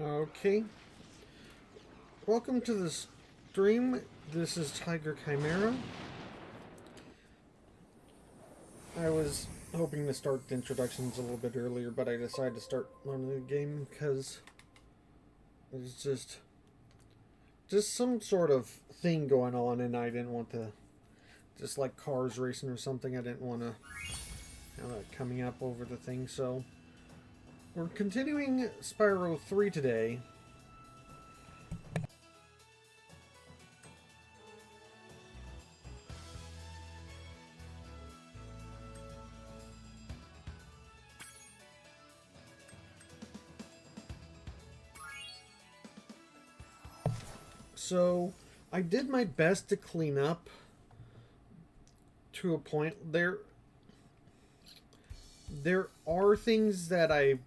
Okay. Welcome to the stream. This is Tiger Chimera. I was hoping to start the introductions a little bit earlier, but I decided to start on the game because there's just some sort of thing going on, and I didn't want to, just like cars racing or something, I didn't want to have that coming up over the thing. So we're continuing Spyro 3 today. So I did my best to clean up to a point. There are things that I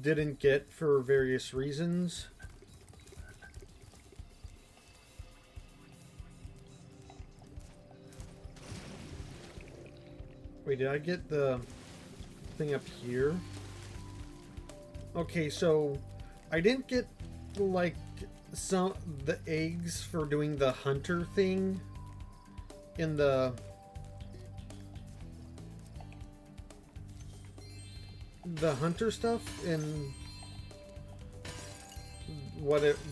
didn't get for various reasons. Wait, did I get the thing up here? Okay, so I didn't get like the eggs for doing the hunter thing in the hunter stuff in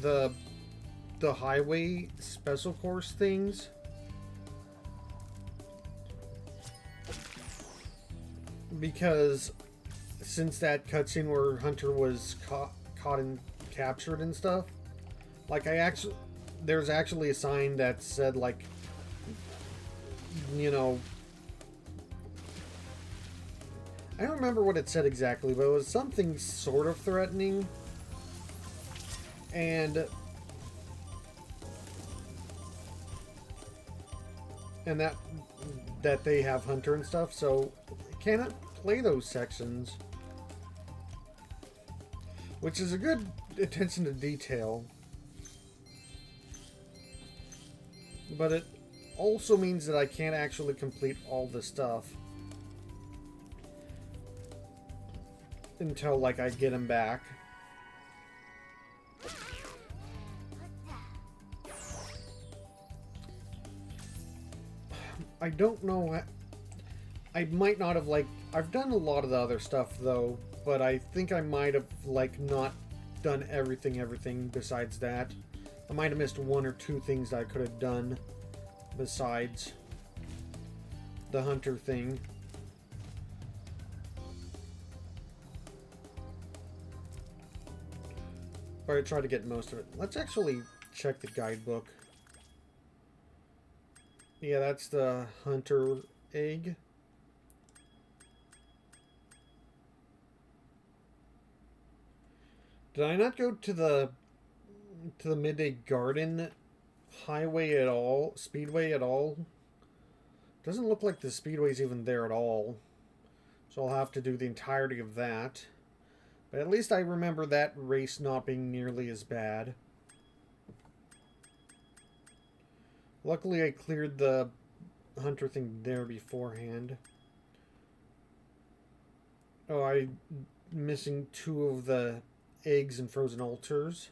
the highway special course things, because since that cutscene where Hunter was caught and captured and stuff, like there's actually a sign that said, like, you know, I don't remember what it said exactly, but it was something sort of threatening. And that they have Hunter and stuff, so I cannot play those sections. Which is a good attention to detail. But it also means that I can't actually complete all the stuff until, like, I get him back. I don't know. I might not have, like, I've done a lot of the other stuff though, but I think I might have, like, not done everything besides that. I might have missed one or two things that I could have done besides the hunter thing. But I tried to get most of it. Let's actually check the guidebook. Yeah, that's the hunter egg. Did I not go to the Midday Garden highway at all? Speedway at all? Doesn't look like the speedway's even there at all. So I'll have to do the entirety of that. But at least I remember that race not being nearly as bad. Luckily I cleared the hunter thing there beforehand. Oh, I'm missing 2 of the eggs and frozen altars.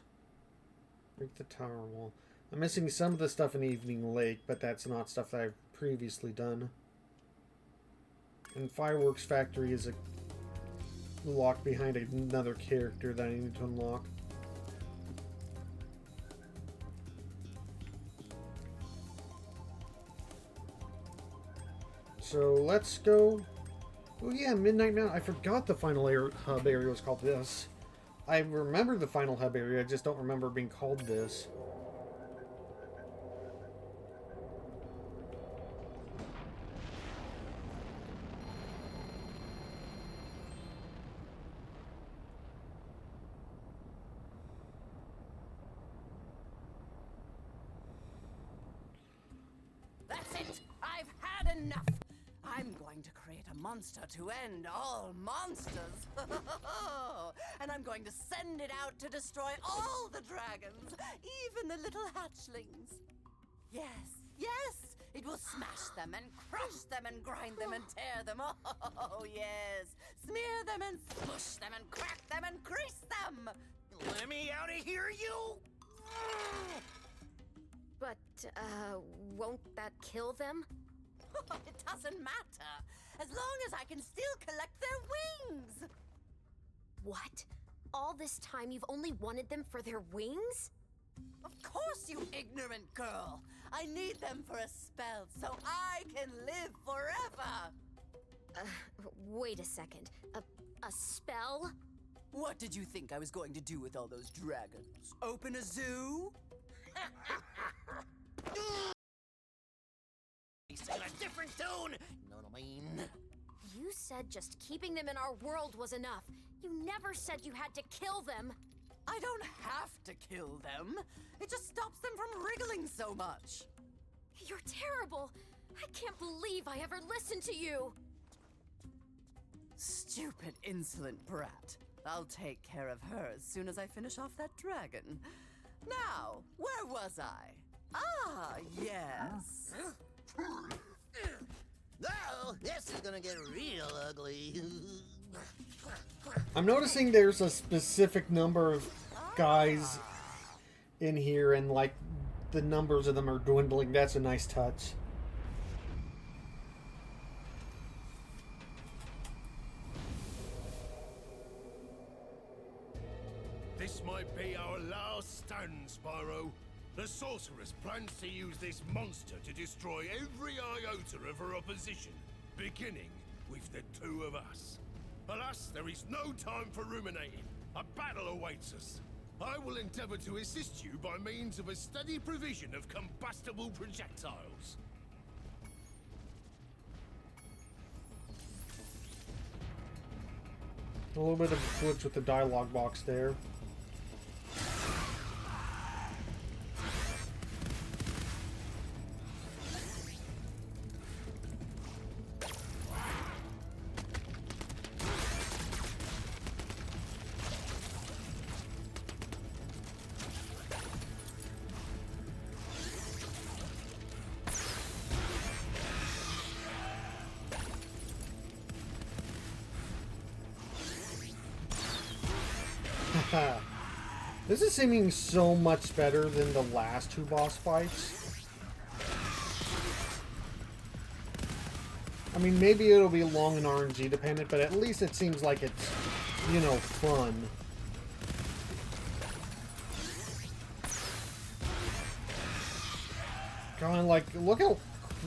Break the tower wall. I'm missing some of the stuff in Evening Lake, but that's not stuff that I've previously done. And Fireworks Factory is a lock behind another character that I need to unlock. So let's go. Oh yeah, Midnight Mountain. I forgot the final hub area was called this. I remember the final hub area, I just don't remember being called this. That's it! I've had enough! I'm going to create a monster to end all monsters! And I'm going to send it out to destroy all the dragons, even the little hatchlings. Yes, yes! It will smash them and crush them and grind them and tear them. Oh, yes! Smear them and smush them and crack them and crease them! Let me out out of here, you! But, won't that kill them? It doesn't matter, as long as I can still collect their wings. What? All this time you've only wanted them for their wings? Of course, you ignorant girl. I need them for a spell so I can live forever. Wait a second. A spell? What did you think I was going to do with all those dragons? Open a zoo? Sing a different tune! You know what I mean? You said just keeping them in our world was enough. You never said you had to kill them. I don't have to kill them. It just stops them from wriggling so much. You're terrible. I can't believe I ever listened to you. Stupid, insolent brat. I'll take care of her as soon as I finish off that dragon. Now, where was I? Ah, yes. Oh, this is gonna get real ugly. I'm noticing there's a specific number of guys in here, and like the numbers of them are dwindling. That's a nice touch. This might be our last stand, Spyro. The sorceress plans to use this monster to destroy every iota of her opposition, beginning with the two of us. Alas, there is no time for ruminating. A battle awaits us. I will endeavor to assist you by means of a steady provision of combustible projectiles. A little bit of a glitch with the dialogue box there. This is seeming so much better than the last two boss fights. I mean, maybe it'll be long and RNG dependent, but at least it seems like it's, you know, fun. God, like, look how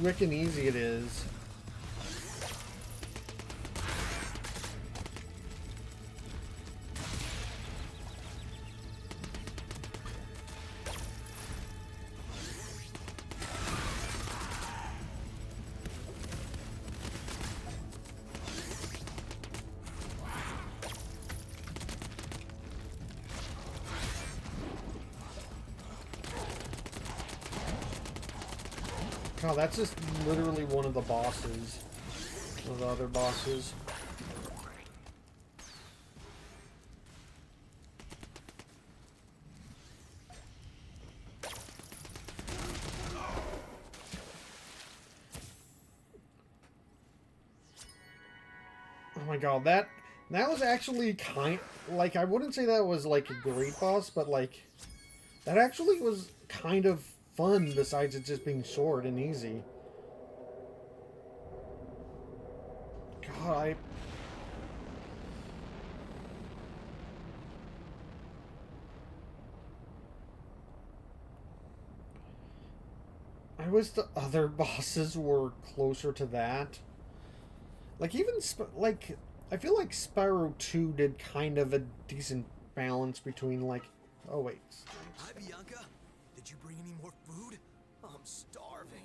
quick and easy it is. God, that's just literally one of the bosses. One of the other bosses. Oh my god, that was actually like, I wouldn't say that was like a great boss, but like that actually was kind of fun besides it just being short and easy. God, I wish the other bosses were closer to that. Like, even, like, I feel like Spyro 2 did kind of a decent balance between, like, oh, wait. Hi, Bianca. Did you bring any more food? I'm starving.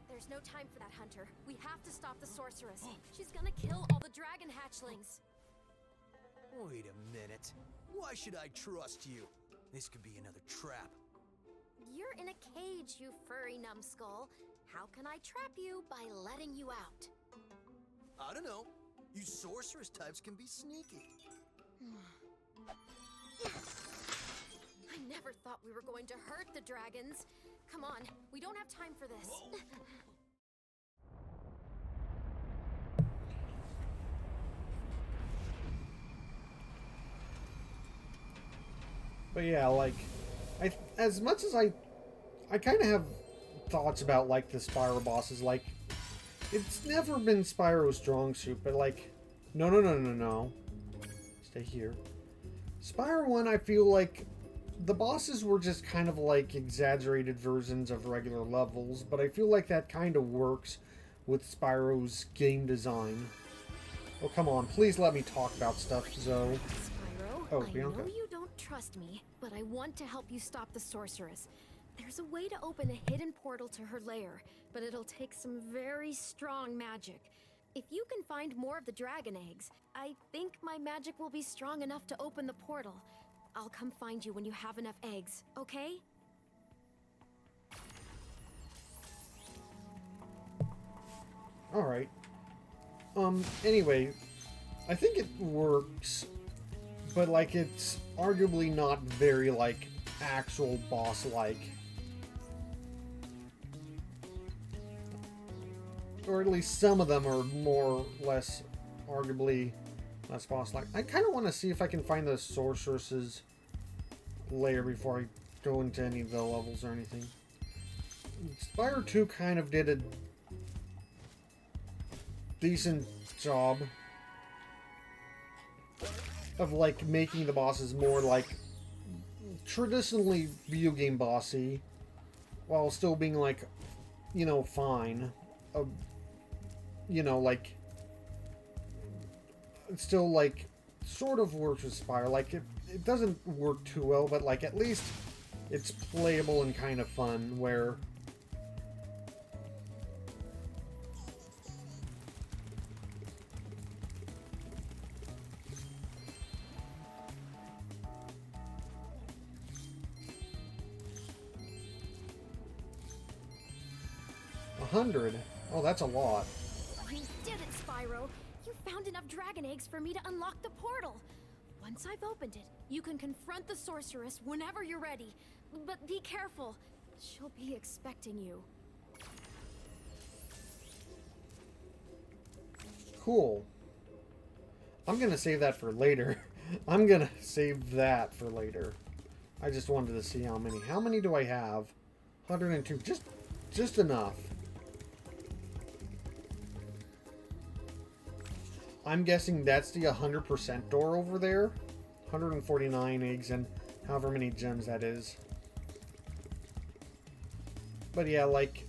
There's no time for that, Hunter. We have to stop the sorceress. She's gonna kill all the dragon hatchlings. Wait a minute. Why should I trust you? This could be another trap. You're in a cage, you furry numbskull. How can I trap you by letting you out? I don't know. You sorceress types can be sneaky. I never thought we were going to hurt the dragons. Come on, we don't have time for this. But yeah, like, as much as I kind of have thoughts about, like, the Spyro bosses, like, it's never been Spyro's strong suit, but, like, no. Stay here. Spyro 1, I feel like the bosses were just kind of like exaggerated versions of regular levels, but I feel like that kind of works with Spyro's game design. Oh, come on, please let me talk about stuff, Zoe. Spyro, Oh, I Bianca. know you don't trust me, but I want to help you stop the sorceress. There's a way to open a hidden portal to her lair, but it'll take some very strong magic. If you can find more of the dragon eggs, I think my magic will be strong enough to open the portal. I'll come find you when you have enough eggs, okay? Alright. Anyway, I think it works, but, like, it's arguably not very, like, actual boss-like. Or at least some of them are more or less, arguably, less boss-like. I kind of want to see if I can find the sorceress's lair before I go into any of the levels or anything. Spyro 2 kind of did a decent job of, like, making the bosses more, like, traditionally video game bossy, while still being, like, you know, fine. You know, like, it still, like, sort of works with Spyro. Like, it doesn't work too well, but, like, at least it's playable and kind of fun, where... $100? Oh, that's a lot. You did it, Spyro! You found enough dragon eggs for me to unlock the portal! Once I've opened it, you can confront the sorceress whenever you're ready. But be careful. She'll be expecting you. Cool. I'm gonna save that for later. I'm gonna save that for later. I just wanted to see how many. How many do I have? 102. Just enough. I'm guessing that's the 100% door over there. 149 eggs and however many gems that is. But yeah, like,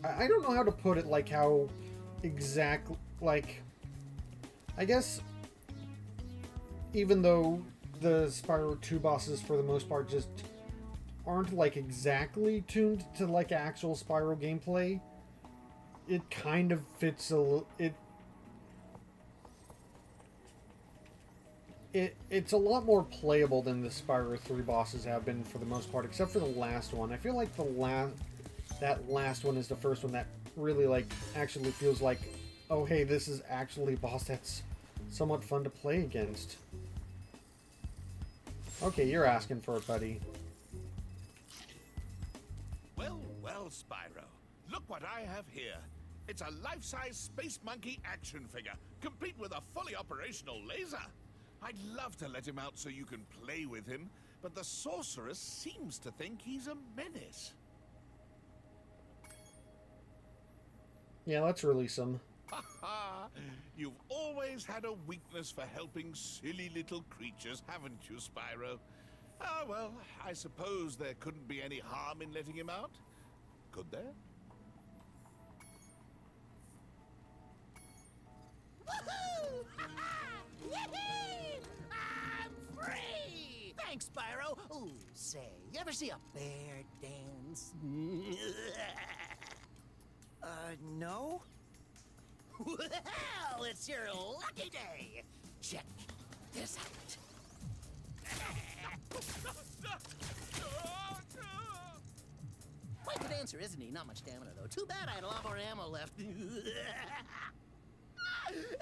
I don't know how to put it, like, how exactly, like, I guess, even though the Spyro 2 bosses, for the most part, just aren't, like, exactly tuned to, like, actual Spyro gameplay, it kind of fits a little, it's a lot more playable than the Spyro 3 bosses have been for the most part, except for the last one. I feel like that last one is the first one that really, like, actually feels like, oh hey, this is actually a boss that's somewhat fun to play against. Okay, you're asking for it, buddy. Well, well, Spyro. Look what I have here. It's a life-size Space Monkey action figure, complete with a fully operational laser. I'd love to let him out so you can play with him, but the sorceress seems to think he's a menace. Yeah, let's release him. Ha ha! You've always had a weakness for helping silly little creatures, haven't you, Spyro? Ah, well, I suppose there couldn't be any harm in letting him out. Could there? Woohoo! Yee-hee! I'm free! Thanks, Spyro. Ooh, say, you ever see a bear dance? No? Well, it's your lucky day. Check this out. Quite the dancer, isn't he? Not much stamina, though. Too bad I had a lot more ammo left.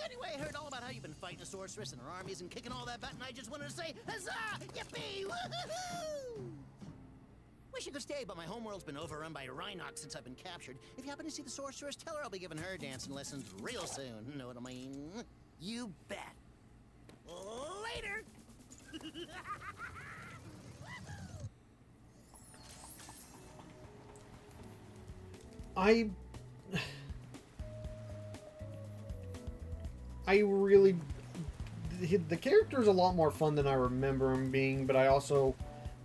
Anyway, I heard all about how you've been fighting a sorceress and her armies and kicking all that butt, and I just wanted to say, huzzah! Yippee! Woohoo! Wish you could stay, but my homeworld's been overrun by Rhinox since I've been captured. If you happen to see the sorceress, tell her I'll be giving her dancing lessons real soon. Know what I mean? You bet. Later! I really... The character is a lot more fun than I remember him being, but I also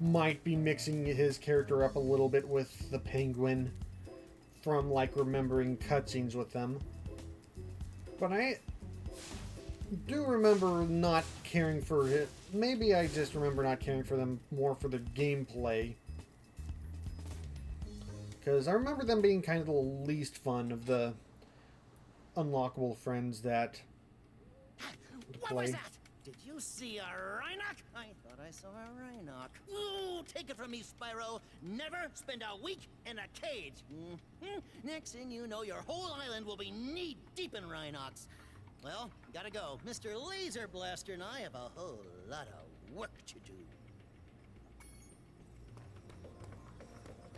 might be mixing his character up a little bit with the penguin from, like, remembering cutscenes with them. But I do remember not caring for it. Maybe I just remember not caring for them more for the gameplay. Because I remember them being kind of the least fun of the unlockable friends that What play. was that? Did you see a Rhinoc? I thought I saw a Rhinoc. Ooh, take it from me, Spyro. Never spend a week in a cage. Next thing you know, your whole island will be knee-deep in Rhinocs. Well, gotta go. Mr. Laser Blaster and I have a whole lot of work to do.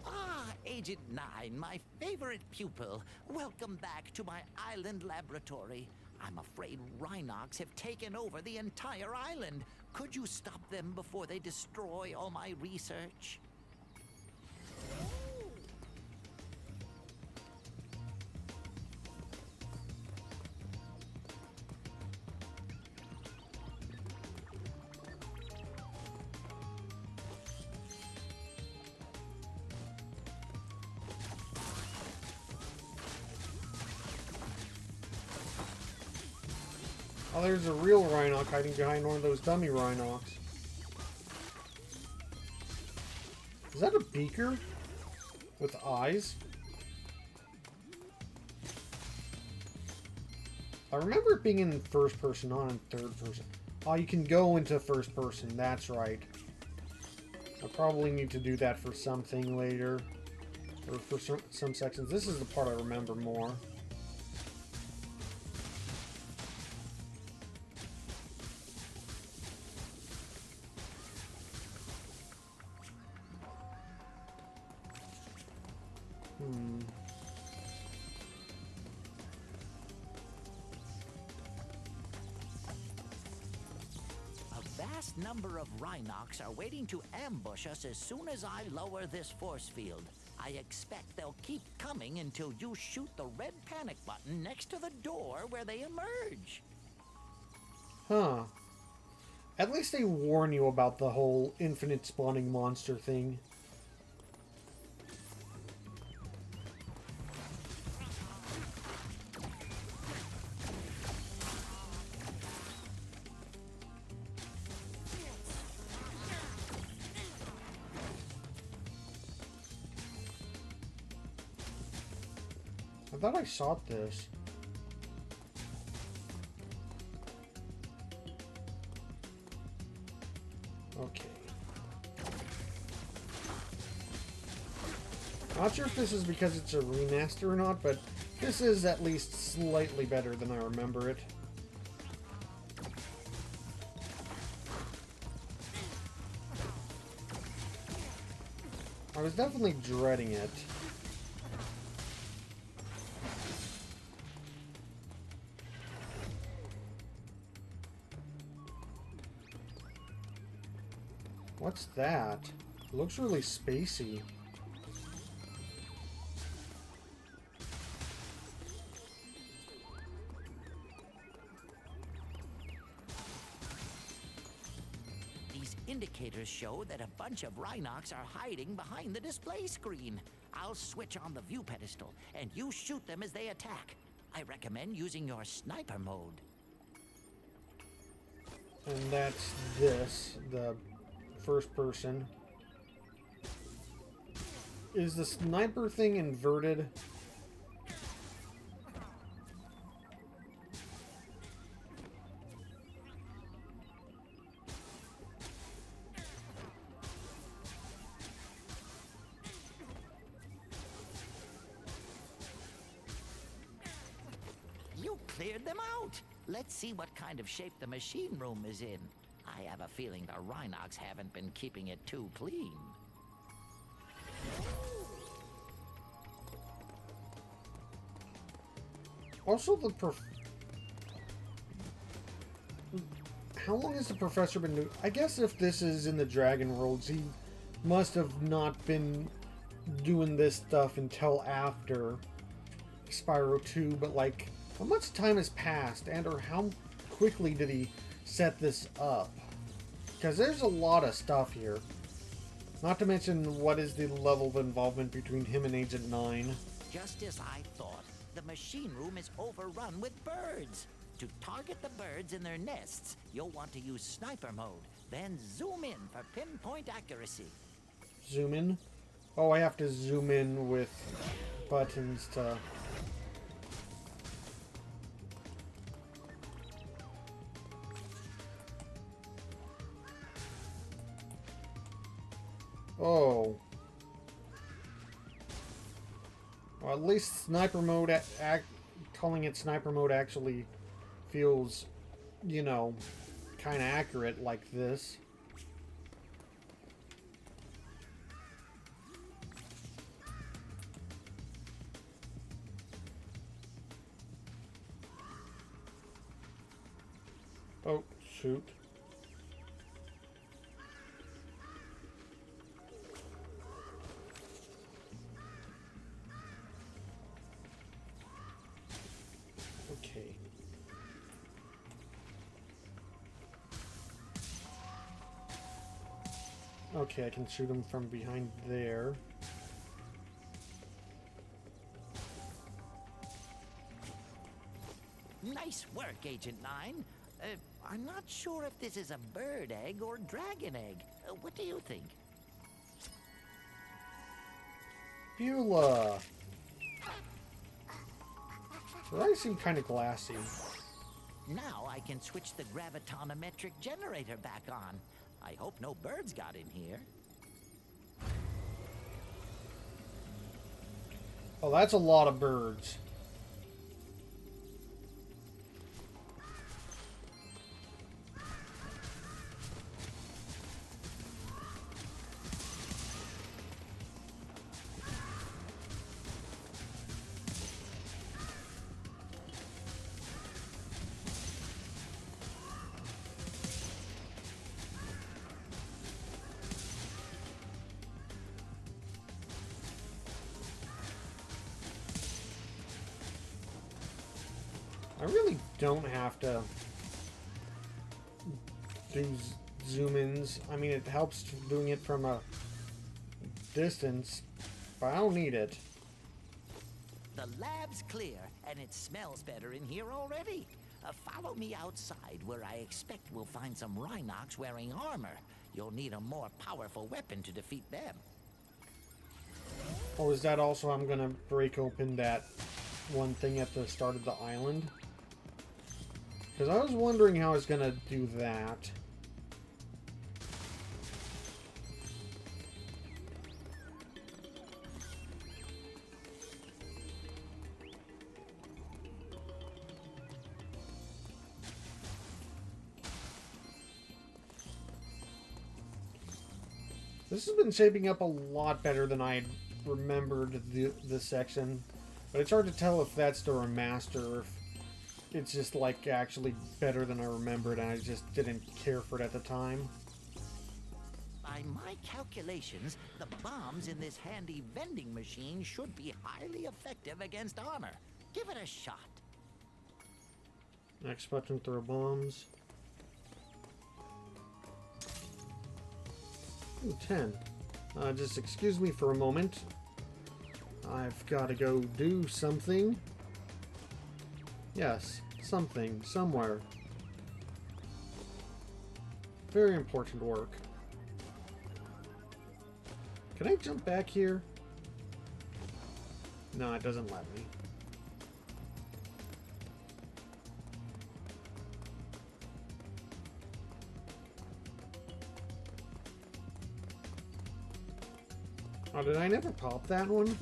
Ah, Agent 9, my favorite pupil. Welcome back to my island laboratory. I'm afraid Rhinocs have taken over the entire island. Could you stop them before they destroy all my research? Oh, there's a real Rhinoc hiding behind one of those dummy Rhinocs. Is that a beaker? With eyes? I remember it being in first person, not in third person. Oh, you can go into first person, that's right. I probably need to do that for something later. Or for some sections. This is the part I remember more. A vast number of Rhinocs are waiting to ambush us as soon as I lower this force field. I expect they'll keep coming until you shoot the red panic button next to the door where they emerge. Huh. At least they warn you about the whole infinite spawning monster thing. I thought I saw this. Okay. Not sure if this is because it's a remaster or not, but this is at least slightly better than I remember it. I was definitely dreading it. What's that? It looks really spacey. These indicators show that a bunch of Rhinocs are hiding behind the display screen. I'll switch on the view pedestal, and you shoot them as they attack. I recommend using your sniper mode. And that's this, the first person. Is the sniper thing inverted? You cleared them out. Let's see what kind of shape the machine room is in. I have a feeling the Rhinocs haven't been keeping it too clean. Also, how long has the professor been doing? I guess if this is in the Dragon Worlds, he must have not been doing this stuff until after Spyro 2, but like, how much time has passed, and or how quickly did he set this up? Because there's a lot of stuff here. Not to mention, what is the level of involvement between him and Agent 9? Just as I thought, the machine room is overrun with birds. To target the birds in their nests, you'll want to use sniper mode, then zoom in for pinpoint accuracy. Zoom in? Oh, I have to zoom in with buttons to... Oh. Well, at least sniper mode, calling it sniper mode actually feels, you know, kind of accurate like this. Oh, shoot. Okay. Okay, I can shoot him from behind there. Nice work, Agent 9. I'm not sure if this is a bird egg or dragon egg. What do you think? Beulah! Well, I seem kind of glassy. Now I can switch the gravitonometric generator back on. I hope no birds got in here. Oh, that's a lot of birds. I really don't have to do zoom-ins. I mean, it helps doing it from a distance, but I don't need it. The lab's clear, and it smells better in here already. Follow me outside, where I expect we'll find some Rhinox wearing armor. You'll need a more powerful weapon to defeat them. Oh, is that also I'm gonna break open that one thing at the start of the island? Because I was wondering how I was gonna do that. This has been shaping up a lot better than I remembered this section. But it's hard to tell if that's the remaster or if it's just like actually better than I remembered and I just didn't care for it at the time. By my calculations, the bombs in this handy vending machine should be highly effective against armor. Give it a shot. Next button, throw bombs. Ooh, 10. Just excuse me for a moment. I've got to go do something. Yes, something, somewhere. Very important work. Can I jump back here? No, it doesn't let me. Oh, did I never pop that one?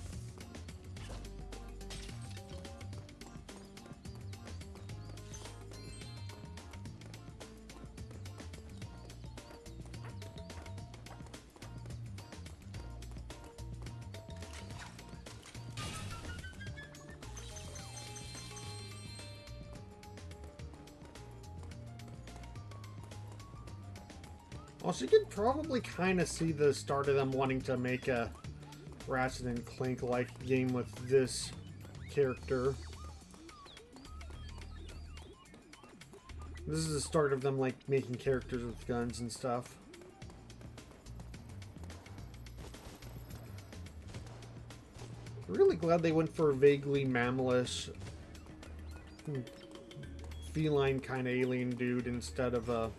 Also, you can probably kind of see the start of them wanting to make a Ratchet and Clank like game with this character. This is the start of them like making characters with guns and stuff. Really glad they went for a vaguely mammalish, feline kind of alien dude instead of a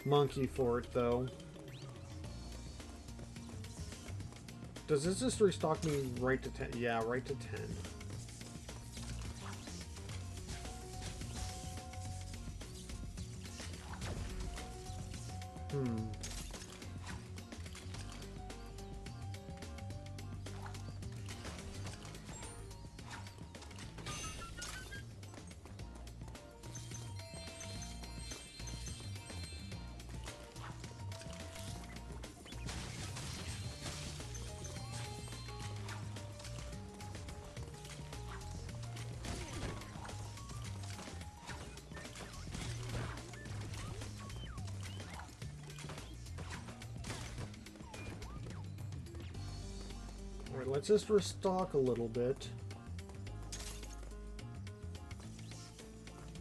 monkey for it, though. Does this just restock me right to 10? Yeah, right to 10. Alright, let's just restock a little bit.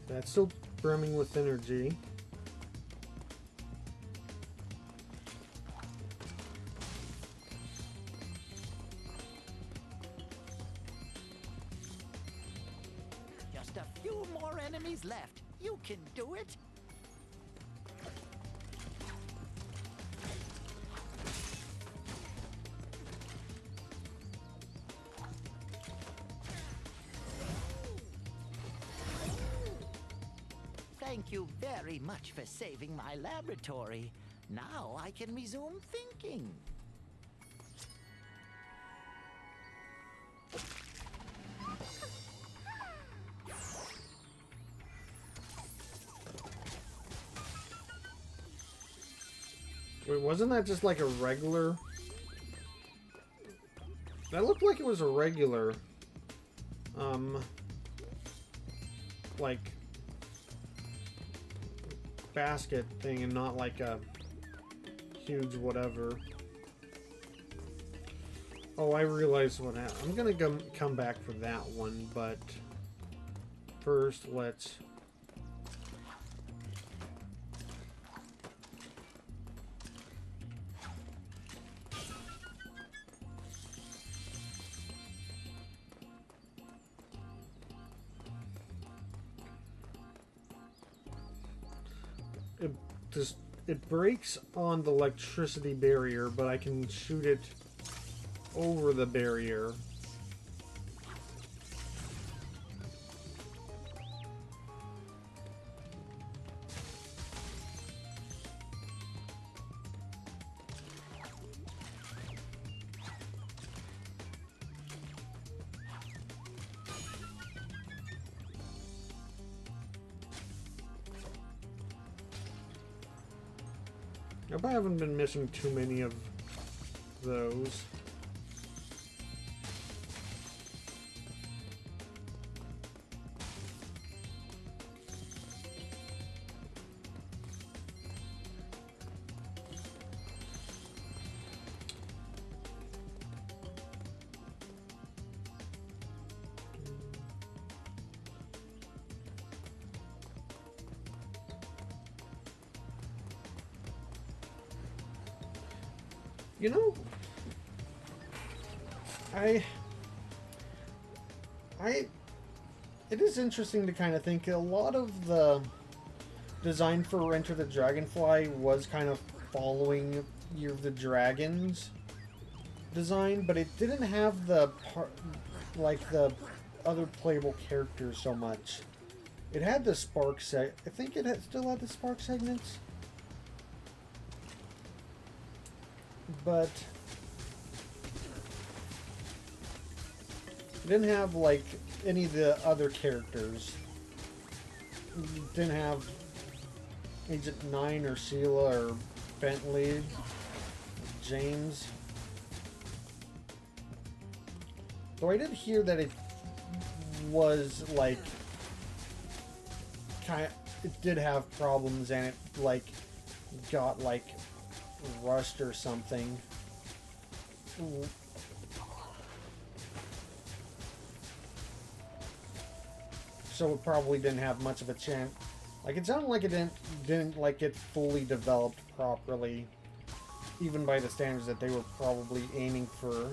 That's still brimming with energy. Just a few more enemies left. You can do it. Thank you very much for saving my laboratory. Now I can resume thinking. Wait, wasn't that just like a regular? That looked like it was a regular, like, basket thing and not like a huge whatever. Oh, I realized what happened. I'm gonna come back for that one, but first let's... It breaks on the electricity barrier, but I can shoot it over the barrier. I hope I haven't been missing too many of those. You know, it is interesting to kind of think a lot of the design for Enter the Dragonfly was kind of following Year of the Dragons design, but it didn't have the like the other playable characters so much. It had the spark I think it still had the spark segments. But it didn't have like any of the other characters. It didn't have Agent 9 or Sheila or Bentley, James. Though I did hear that it was like it did have problems and it like got like rushed or something. so it probably didn't have much of a chance. Like, it sounded like it didn't like get fully developed properly, even by the standards that they were probably aiming for.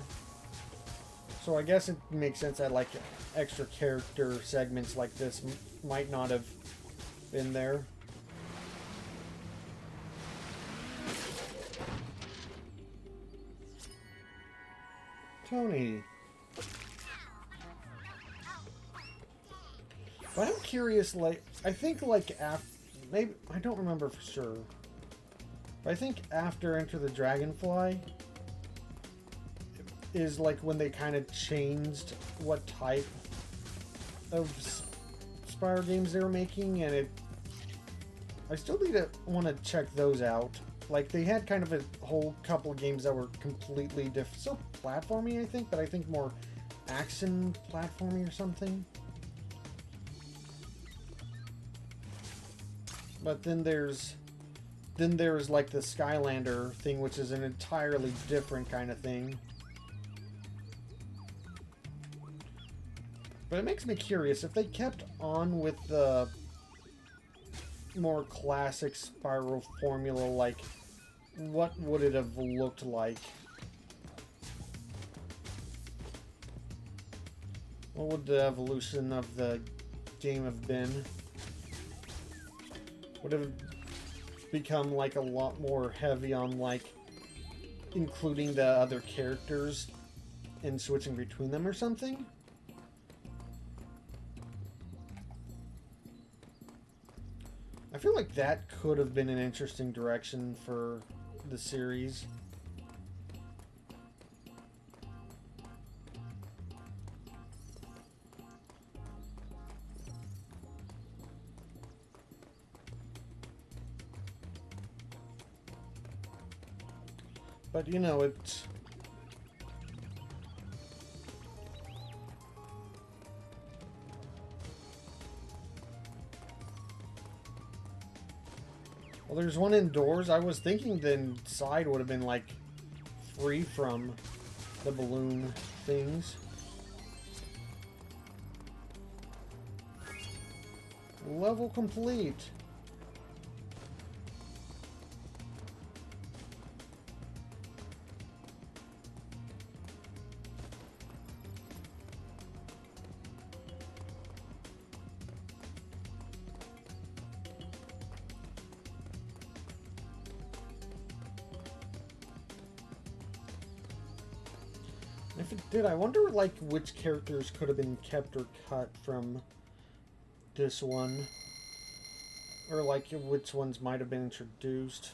So I guess it makes sense that like extra character segments like this might not have been there. Tony. But I'm curious, like, I think, like, after, maybe, I don't remember for sure. But I think after Enter the Dragonfly is, like, when they kind of changed what type of Spyro games they were making, and I still want to check those out. Like, they had kind of a whole couple of games that were completely different. Still platforming, I think, but I think more action platforming or something. But then there's like the Skylander thing, which is an entirely different kind of thing. But it makes me curious if they kept on with the more classic Spyro formula, like what would it have looked like? What would the evolution of the game have been? Would have become like a lot more heavy on like including the other characters and switching between them or something? I feel like that could have been an interesting direction for the series. But you know, it's well, there's one indoors. I was thinking the inside would have been like free from the balloon things. Level complete. If it did, I wonder like which characters could have been kept or cut from this one, or like which ones might have been introduced.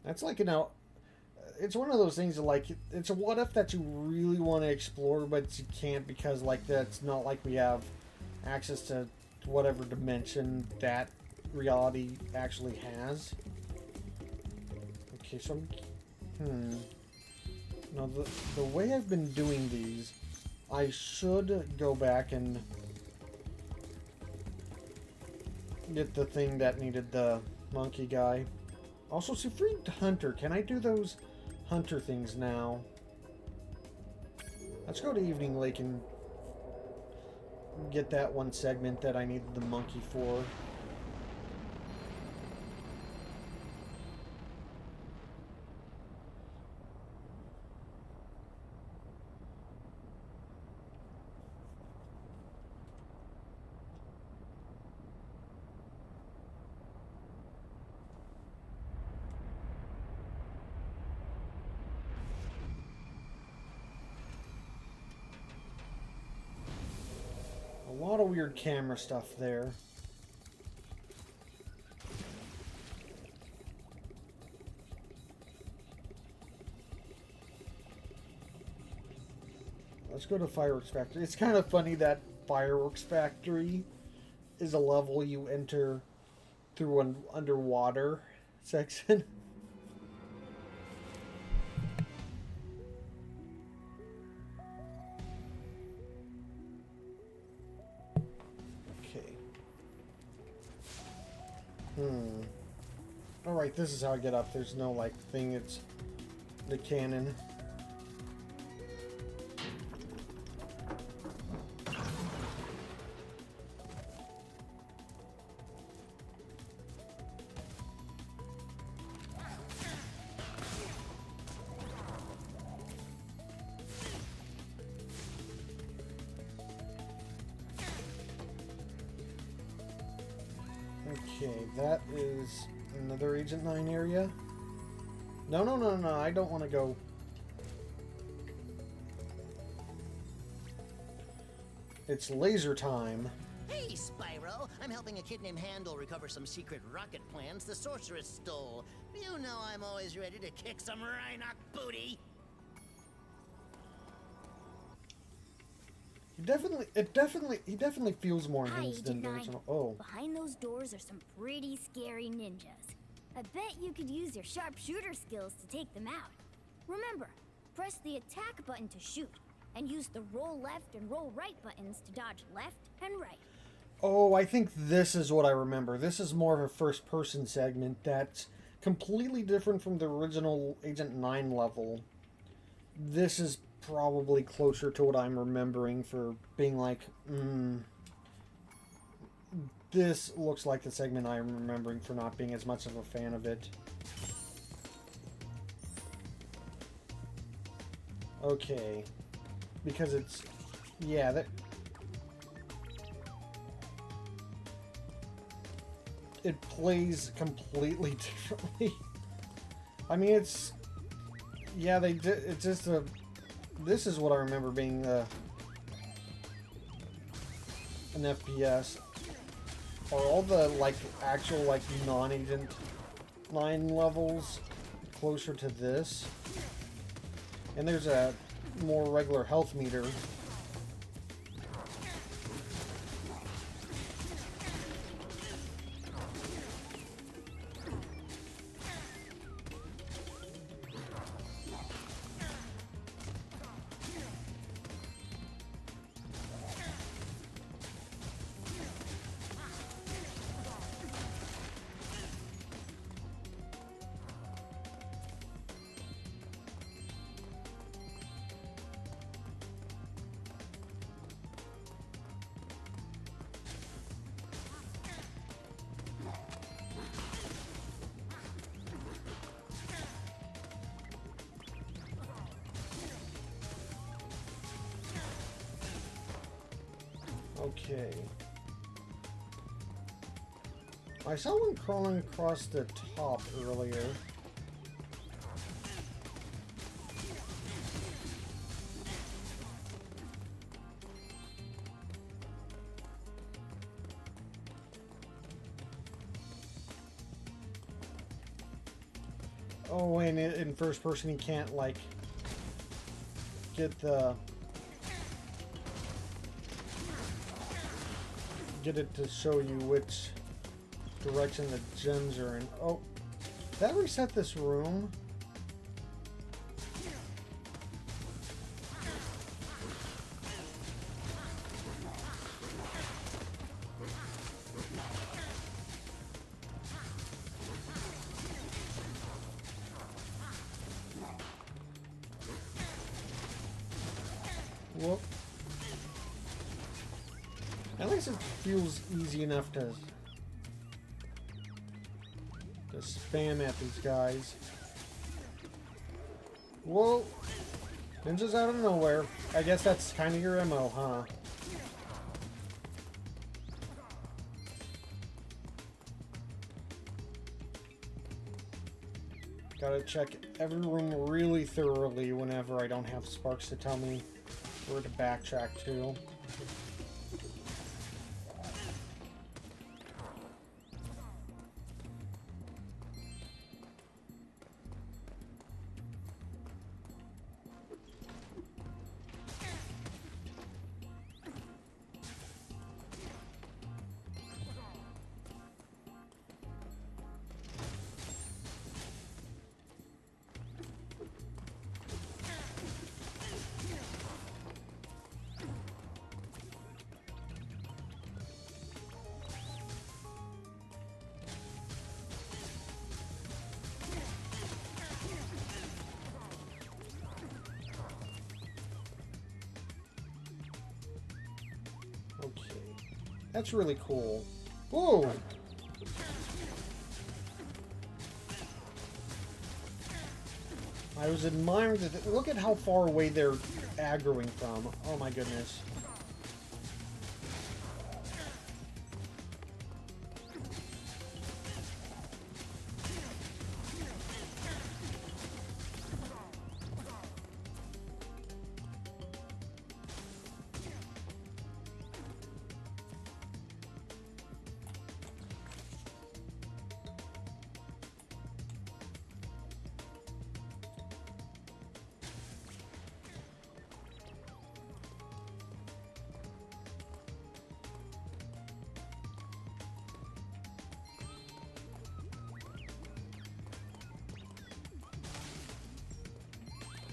That's like, you know, it's one of those things that like it's a what if that you really want to explore, but you can't because like that's not like we have access to whatever dimension that reality actually has. Okay, so now the way I've been doing these, I should go back and get the thing that needed the monkey guy. Also, see, free hunter. Can I do those hunter things now? Let's go to Evening Lake and get that one segment that I needed the monkey for. A lot of weird camera stuff there. Let's go to Fireworks Factory. It's kind of funny that Fireworks Factory is a level you enter through an underwater section. Alright, this is how I get up. There's no, like, thing. It's the cannon. Okay, that is another Agent 9 area. No, no, no, no, I don't want to go. It's laser time. Hey, Spyro! I'm helping a kid named Handel recover some secret rocket plans the sorceress stole. You know I'm always ready to kick some Rhinoc booty. He definitely feels more Hi, enhanced than Agent the 9. original. Oh, Behind those doors are some pretty scary ninjas. I bet you could use your sharpshooter skills to take them out. Remember, press the attack button to shoot, and use the roll left and roll right buttons to dodge left and right. oh, I think this is what I remember. This is more of a first-person segment that's completely different from the original Agent 9 level. This is probably closer to what I'm remembering for being like, this looks like the segment I'm remembering for not being as much of a fan of it. Okay. Because it's... yeah, that... it plays completely differently. I mean, it's... yeah, they did... it's just a... this is what I remember being an FPS. Are all the, like, actual, like, non-Agent 9 levels closer to this? And there's a more regular health meter. Okay. I saw one crawling across the top earlier. Oh, and in first person, you can't, like, get it to show you which direction the gems are in. Oh, did that reset this room? Whoop. At least it feels easy enough to spam at these guys. Whoa! Ninjas out of nowhere. I guess that's kind of your MO, huh? Gotta check every room really thoroughly whenever I don't have sparks to tell me where to backtrack to. That's really cool. Whoa! I was admiring that. Look at how far away they're aggroing from. Oh my goodness.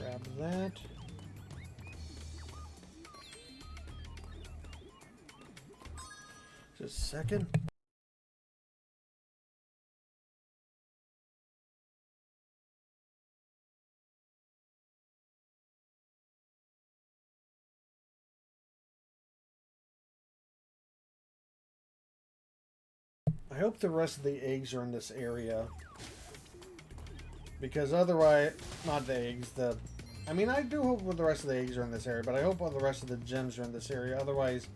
Grab that. Just a second. I hope the rest of the eggs are in this area. Because otherwise, not the eggs, I mean, I do hope the rest of the eggs are in this area, but I hope all the rest of the gems are in this area. Otherwise,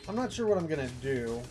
I'm not sure what I'm gonna do.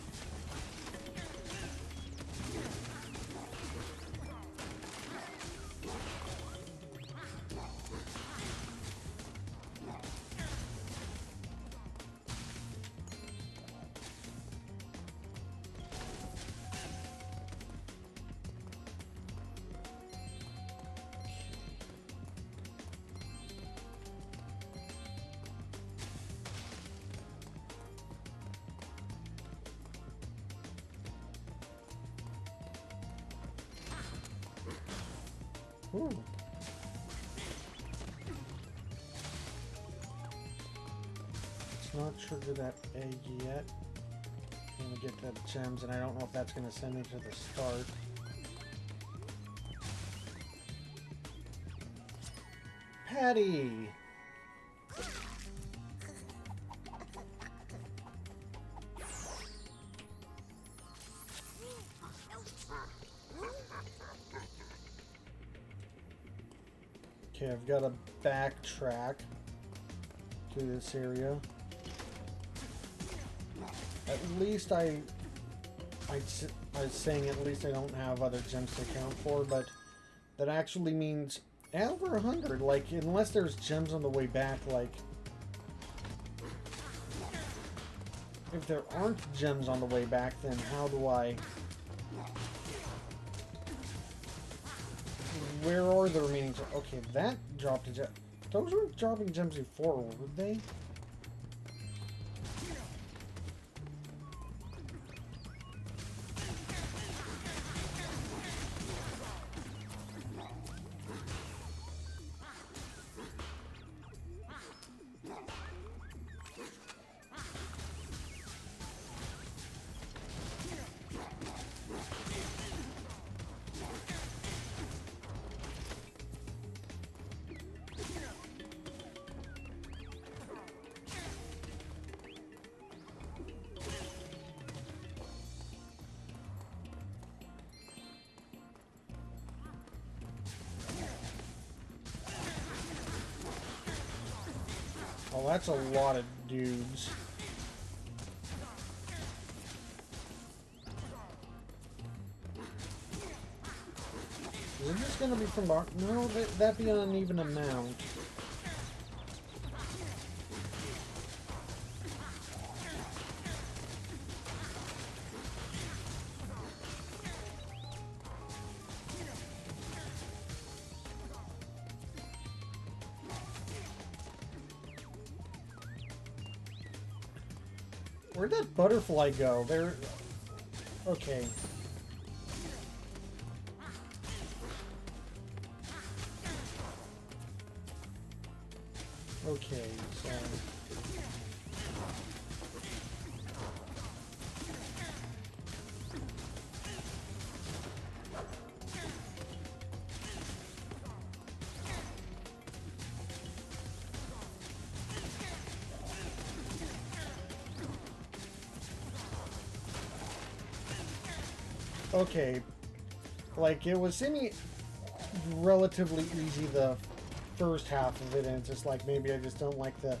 Ooh. It's not trigger that egg yet. I'm gonna get the gems, and I don't know if that's gonna send me to the start. Patty! Okay, I've got to backtrack to this area. At least I was saying at least I don't have other gems to count for, but that actually means over 100. Like, unless there's gems on the way back, like, if there aren't gems on the way back, then how do I... Where are the remaining gems? Okay, that dropped a gem. Those were dropping gems before, were they? Oh, that's a lot of dudes. Is it just gonna be from bar? No, that'd be an uneven amount. Where'd that butterfly go? There... Okay. Okay, so... Okay, like, it was seeming relatively easy the first half of it, and it's just like, maybe I just don't like the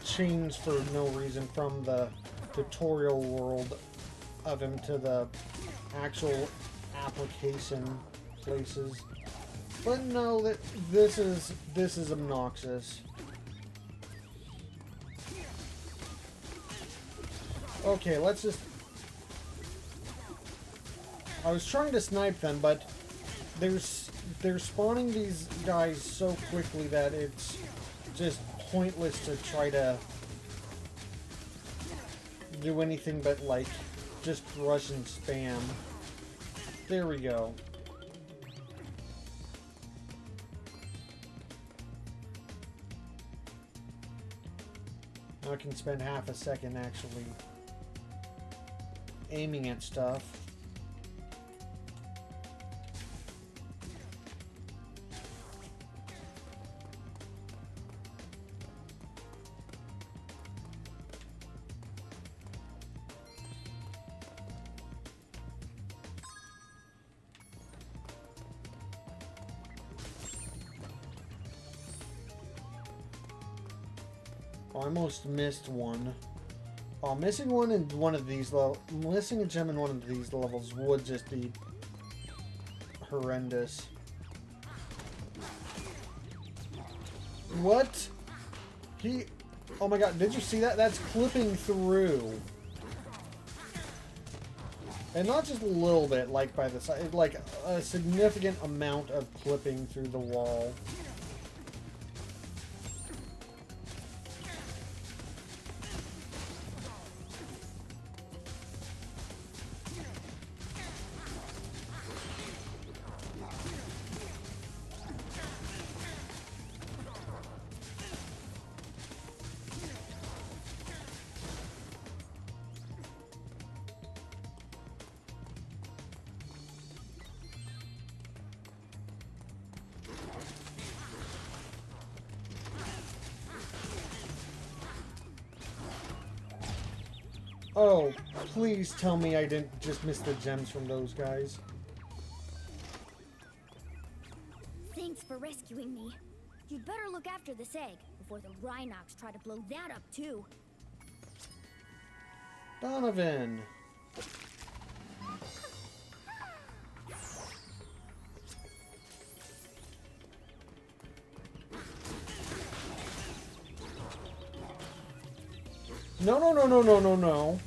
change for no reason from the tutorial world of him to the actual application places. But no, this is obnoxious. Okay, let's just... I was trying to snipe them, but they're spawning these guys so quickly that it's just pointless to try to do anything but, like, just rush and spam. There we go. Now I can spend half a second actually aiming at stuff. Almost missed one. Oh, missing missing a gem in one of these levels would just be horrendous. What? Oh my god, did you see that? That's clipping through. And not just a little bit, like by the side, like a significant amount of clipping through the wall. Oh, please tell me I didn't just miss the gems from those guys. Thanks for rescuing me. You'd better look after this egg before the Rhinox try to blow that up too. Donovan! No, no, no, no, no, no, no.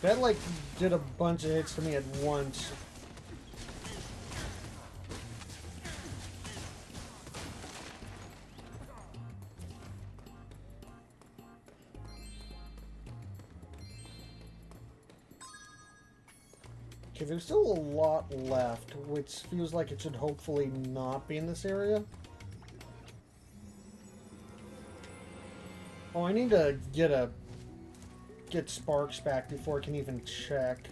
That, like, did a bunch of hits to me at once. Okay, there's still a lot left, which feels like it should hopefully not be in this area. Oh, I need to get Sparks back before I can even check.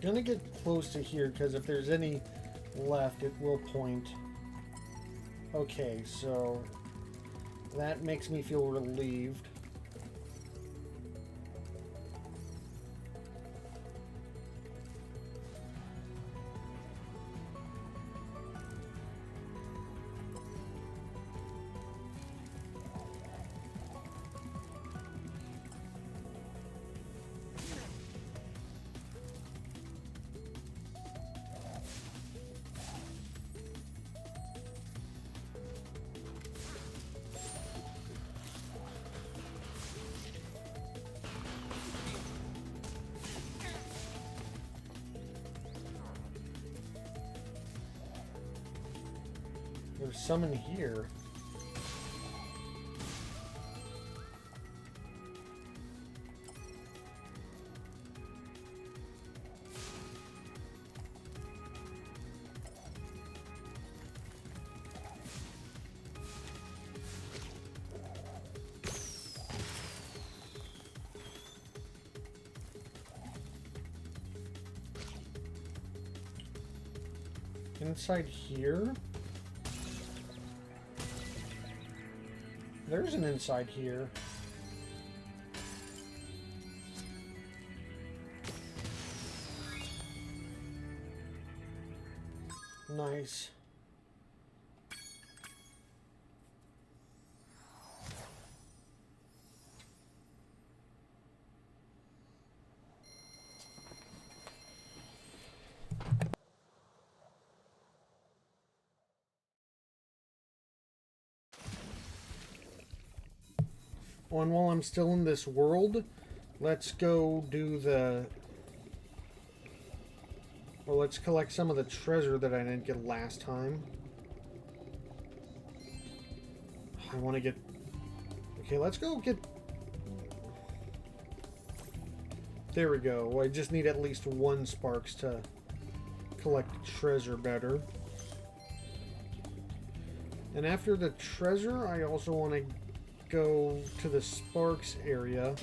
Gonna get close to here because if there's any left, it will point. Okay, so that makes me feel relieved. There's some in here. Inside here? There's an inside here. Nice. And while I'm still in this world, let's go do the... Well, let's collect some of the treasure that I didn't get last time. I want to get... Okay, let's go get... There we go. I just need at least 1 Sparks to collect treasure better. And after the treasure, I also want to go to the Sparks area,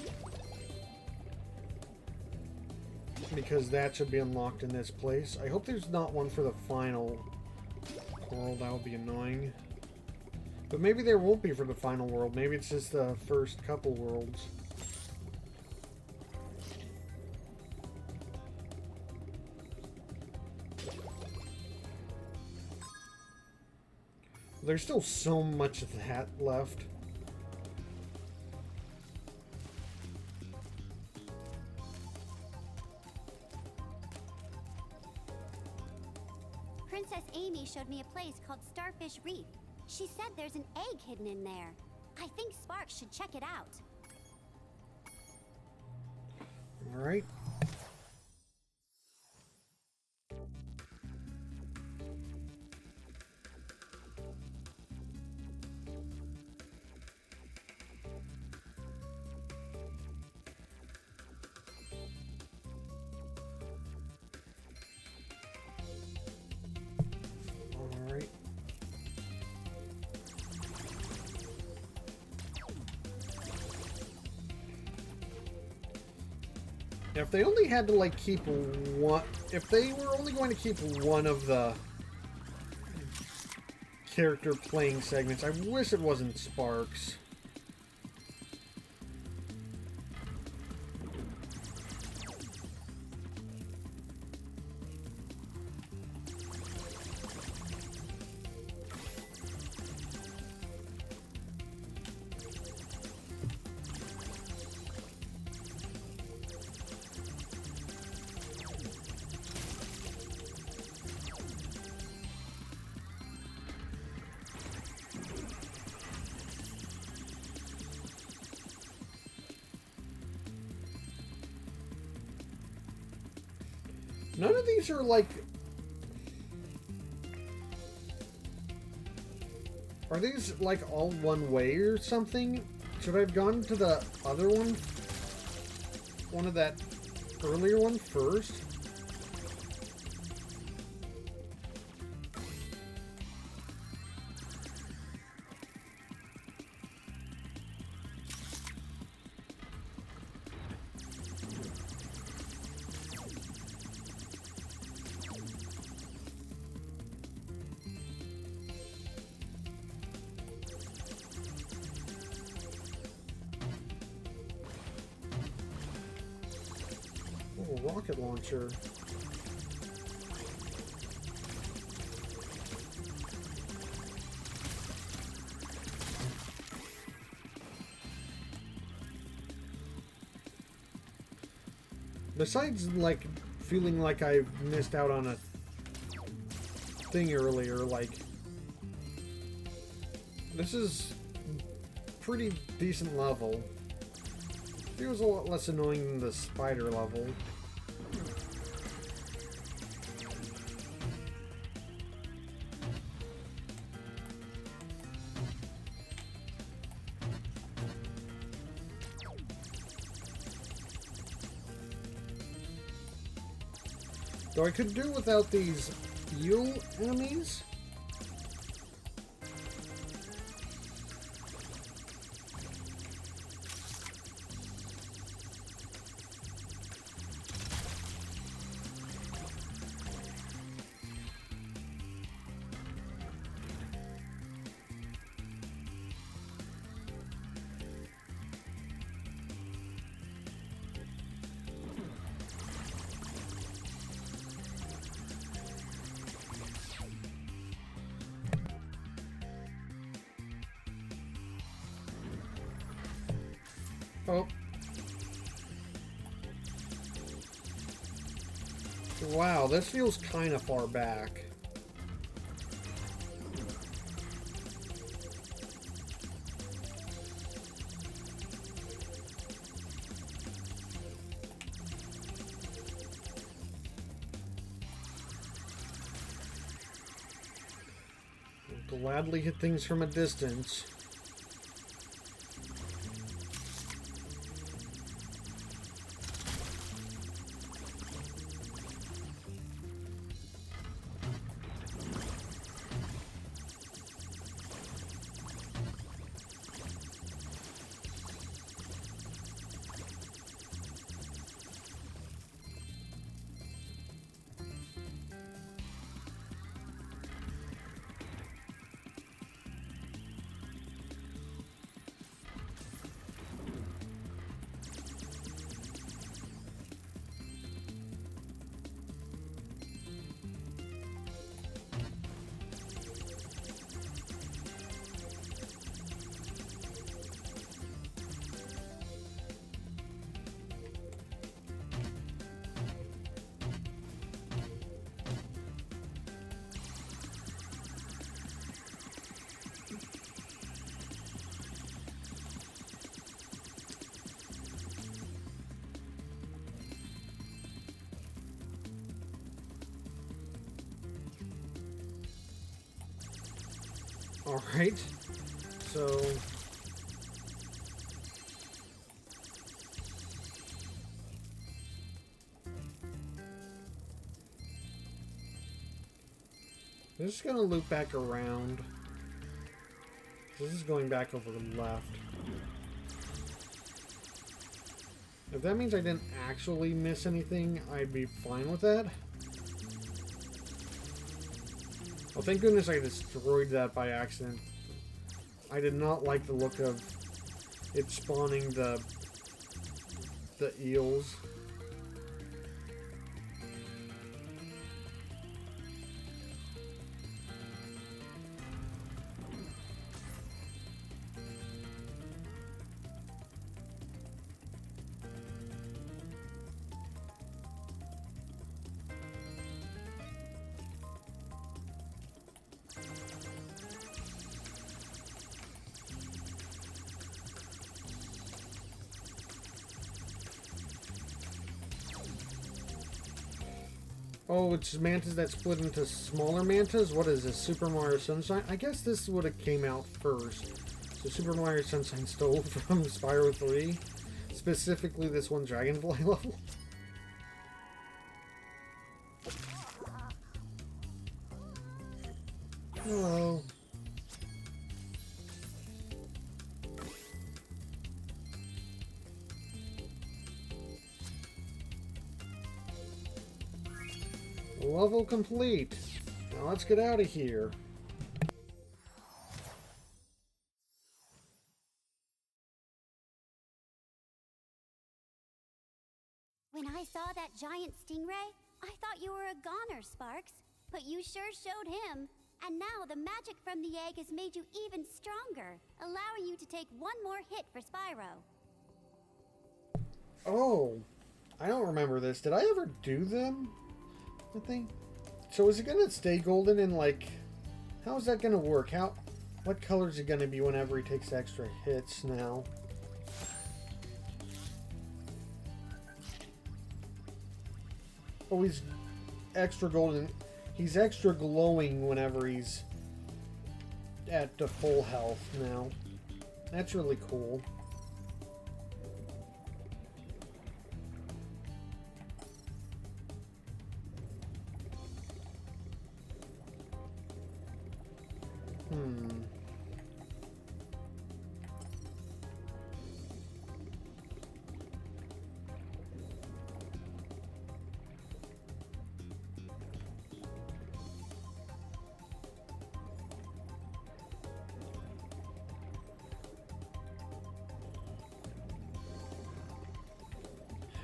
because that should be unlocked in this place. I hope there's not one for the final world. That would be annoying. But maybe there won't be for the final world. Maybe it's just the first couple worlds. There's still so much of that left. Princess Amy showed me a place called Starfish Reef. She said there's an egg hidden in there. I think Sparks should check it out. All right. If they only had to, like, keep one... If they were only going to keep one of the character playing segments, I wish it wasn't Sparks. None of these are like... Are these like all one way or something? Should I have gone to the other one? One of that earlier one first? Rocket launcher. Besides, like, feeling like I missed out on a thing earlier, like, this is pretty decent level. Feels a lot less annoying than the spider level. Though I could do without these eel enemies. Oh. Wow, this feels kind of far back. gladly hit things from a distance. Alright, so... I'm just gonna loop back around. This is going back over the left. If that means I didn't actually miss anything, I'd be fine with that. Well, thank goodness I destroyed that by accident. I did not like the look of it spawning the eels. Oh, it's mantas that split into smaller mantas? What is this, Super Mario Sunshine? I guess this would have came out first. So Super Mario Sunshine stole from Spyro 3. Specifically this one Dragonfly level. Hello. Level complete. Now let's get out of here. When I saw that giant stingray, I thought you were a goner, Sparks. But you sure showed him. And now the magic from the egg has made you even stronger, allowing you to take one more hit for Spyro. Oh, I don't remember this. Did I ever do them? I think. So is it gonna stay golden and like, how is that gonna work? What color is it gonna be whenever he takes extra hits now? Oh, he's extra golden. He's extra glowing whenever he's at the full health now. That's really cool.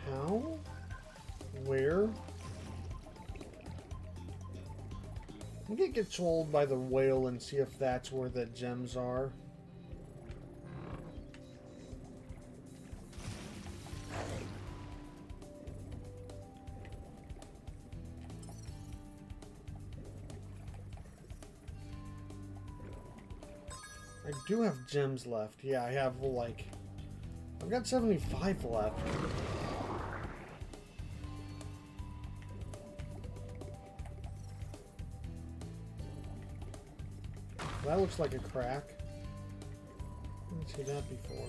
How? Where? I'm gonna get trolled by the whale and see if that's where the gems are. I do have gems left. Yeah, I have like... I've got 75 left. That looks like a crack. I didn't see that before.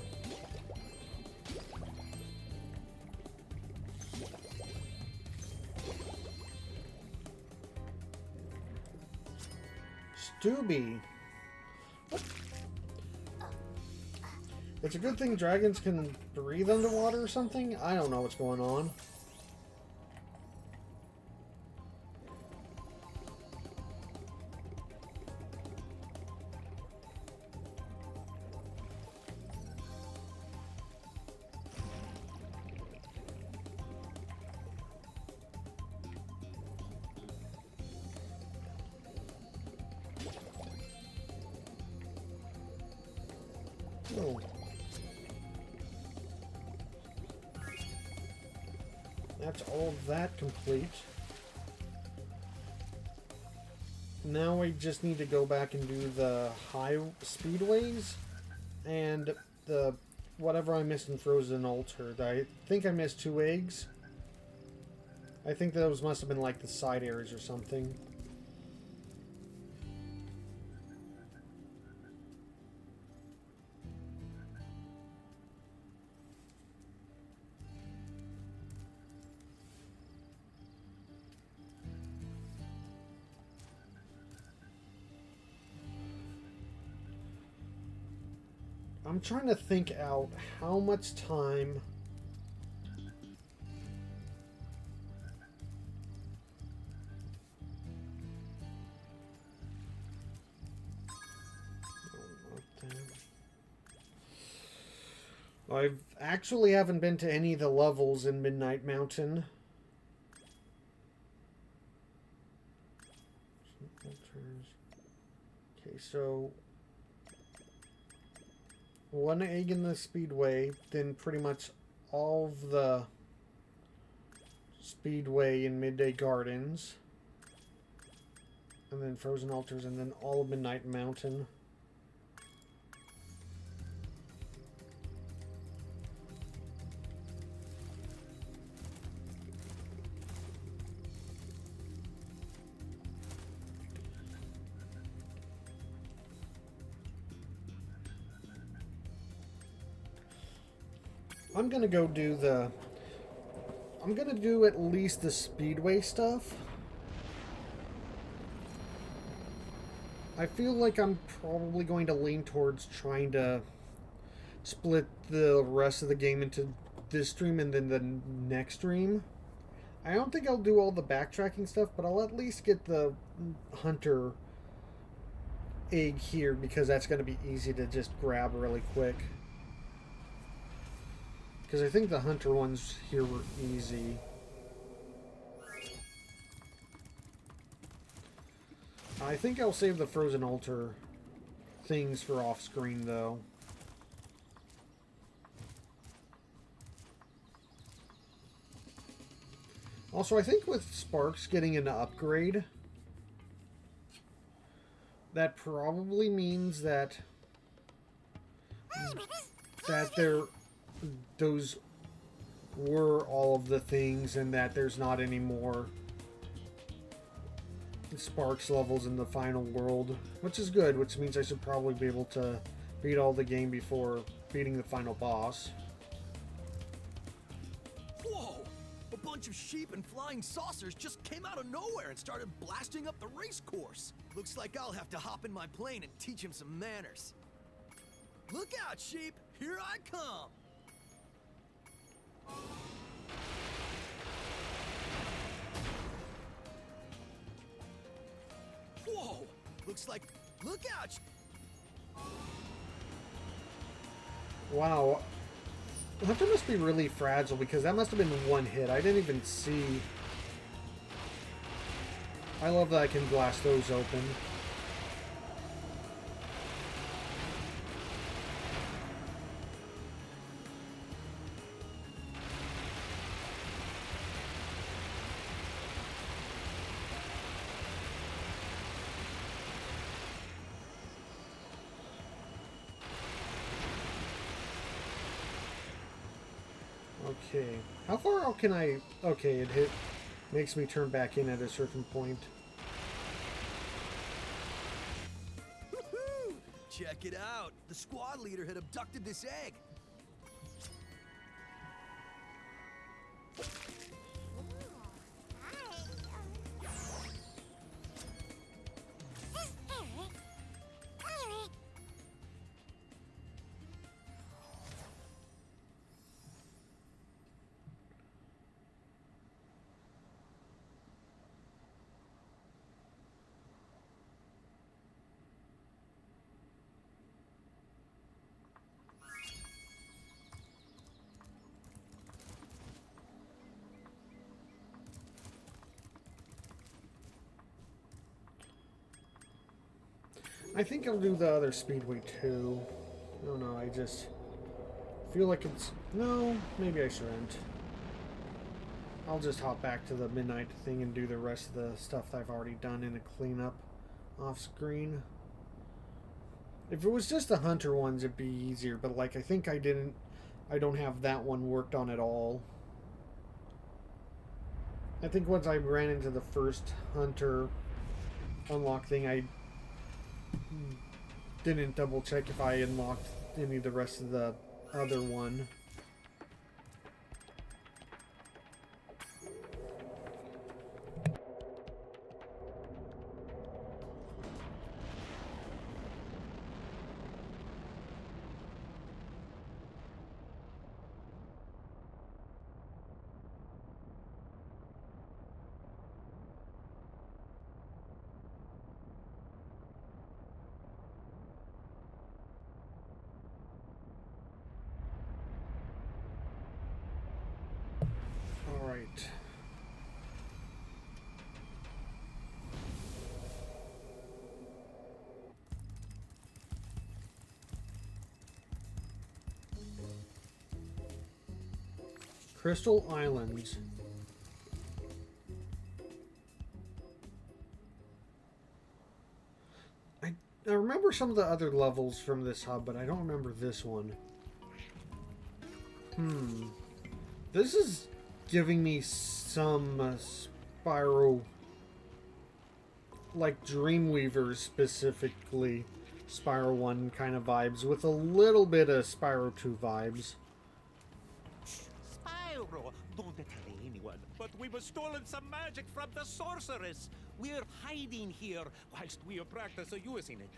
Stooby. It's a good thing dragons can breathe underwater or something? I don't know what's going on. Oh. That's all that complete. Now we just need to go back and do the high speedways and the whatever I missed in Frozen Altar. I think I missed 2 eggs. I think those must have been like the side areas or something. I'm trying to think out how much time I actually haven't been to any of the levels in Midnight Mountain. Okay, so 1 egg in the Speedway, then pretty much all of the Speedway in Midday Gardens, and then Frozen Altars, and then all of Midnight Mountain. I'm gonna go do the... I'm gonna do at least the Speedway stuff. I feel like I'm probably going to lean towards trying to split the rest of the game into this stream and then the next stream. I don't think I'll do all the backtracking stuff, but I'll at least get the Hunter egg here because that's going to be easy to just grab really quick. Because I think the Hunter ones here were easy. I think I'll save the Frozen Altar things for off-screen, though. Also, I think with Sparks getting an upgrade, that probably means that those were all of the things and that there's not any more Sparks levels in the final world, which is good, which means I should probably be able to beat all the game before beating the final boss. Whoa! A bunch of sheep and flying saucers just came out of nowhere and started blasting up the race course. Looks like I'll have to hop in my plane and teach him some manners. Look out, sheep! Here I come! Whoa! Looks like... Look out! Wow. Hunter must be really fragile because that must have been one hit. I didn't even see... I love that I can blast those open. Okay. How far out can I... Okay, it hit... Makes me turn back in at a certain point. Woohoo! Check it out. The squad leader had abducted this egg. I think I'll do the other speedway too. I don't know, I just feel like it's... No, maybe I shouldn't. I'll just hop back to the midnight thing and do the rest of the stuff that I've already done in a cleanup off screen. If it was just the hunter ones, it'd be easier, but like I think I don't have that one worked on at all. I think once I ran into the first hunter unlock thing, I didn't double check if I unlocked any of the rest of the other one. Alright. Crystal Islands. I remember some of the other levels from this hub, but I don't remember this one. This is giving me some Spyro, like Dreamweaver specifically, Spyro 1 kind of vibes, with a little bit of Spyro 2 vibes. Spyro, don't tell anyone, but we were stolen some magic from the sorceress. We're hiding here whilst we practice using it.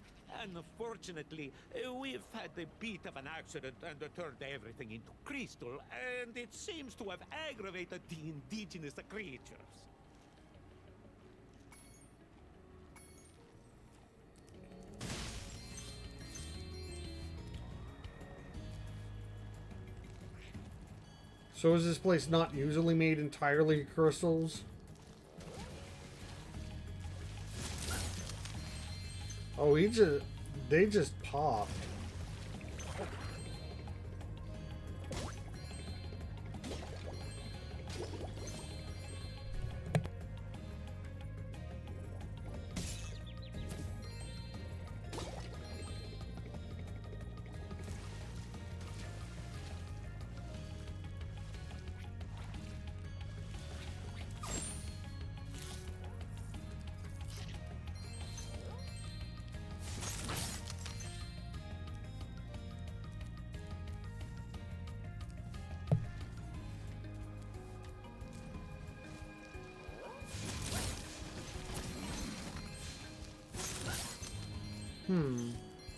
Unfortunately, we've had a bit of an accident and turned everything into crystal, and it seems to have aggravated the indigenous creatures. So is this place not usually made entirely of crystals? Oh, they just pop.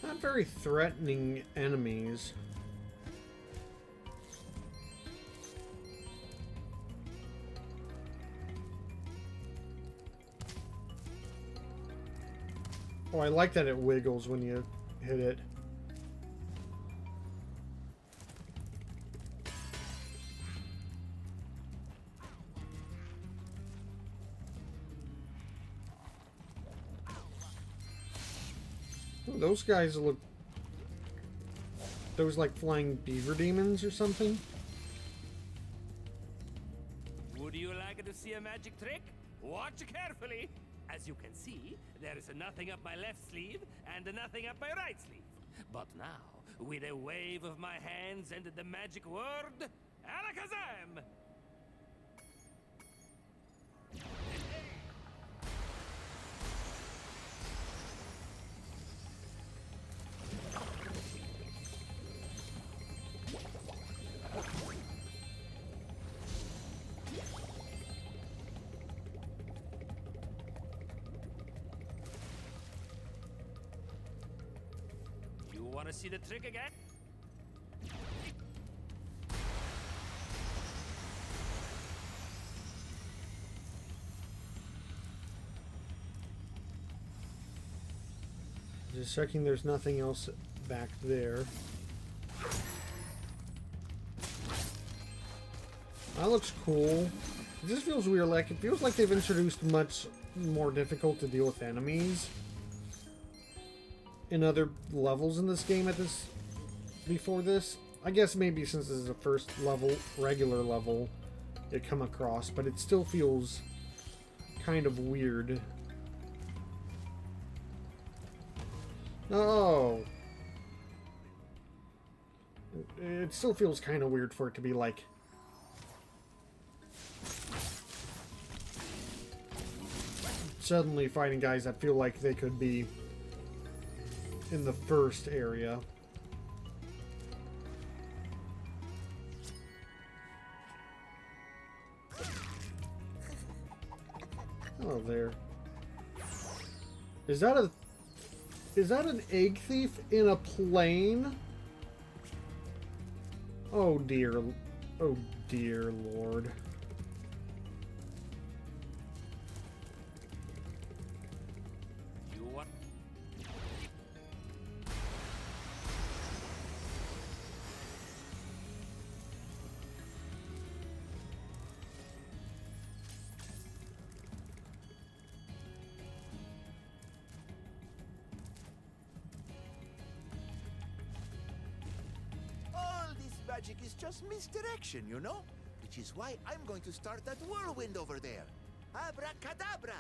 Not very threatening enemies. Oh, I like that it wiggles when you hit it. Those guys look... Those like flying beaver demons or something? Would you like to see a magic trick? Watch carefully. As you can see, there is nothing up my left sleeve and nothing up my right sleeve. But now, with a wave of my hands and the magic word, Alakazam! Want to see the trick again? Just checking there's nothing else back there. That looks cool. It just feels weird, like it feels like they've introduced much more difficult to deal with enemies in other levels in this game before this. I guess maybe since this is the first level, regular level it come across, but it still feels kind of weird. Oh. It still feels kind of weird for it to be like suddenly fighting guys that feel like they could be in the first area. Oh, there. Is that an egg thief in a plane? Oh dear Lord. You want? All this magic is just misdirection, you know? Which is why I'm going to start that whirlwind over there. Abracadabra!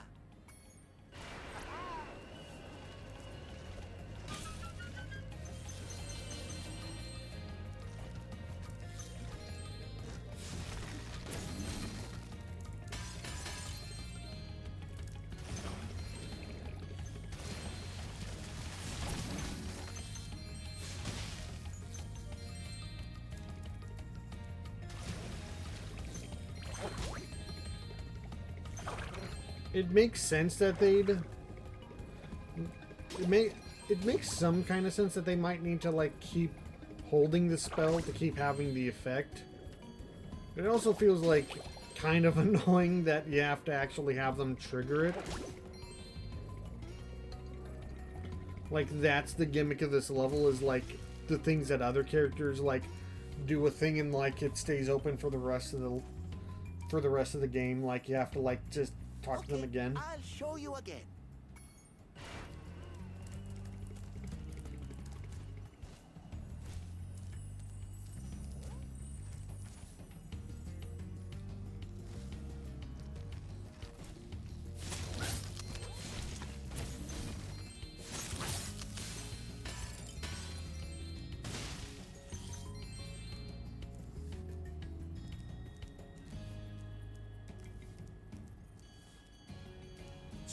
It makes sense that they'd... It makes some kind of sense that they might need to, like, keep holding the spell to keep having the effect. It also feels like kind of annoying that you have to actually have them trigger it. Like, that's the gimmick of this level, is, like, the things that other characters, like, do a thing and, like, it stays open for the rest of the game. Like, you have to, like, just talk to them again. I'll show you again.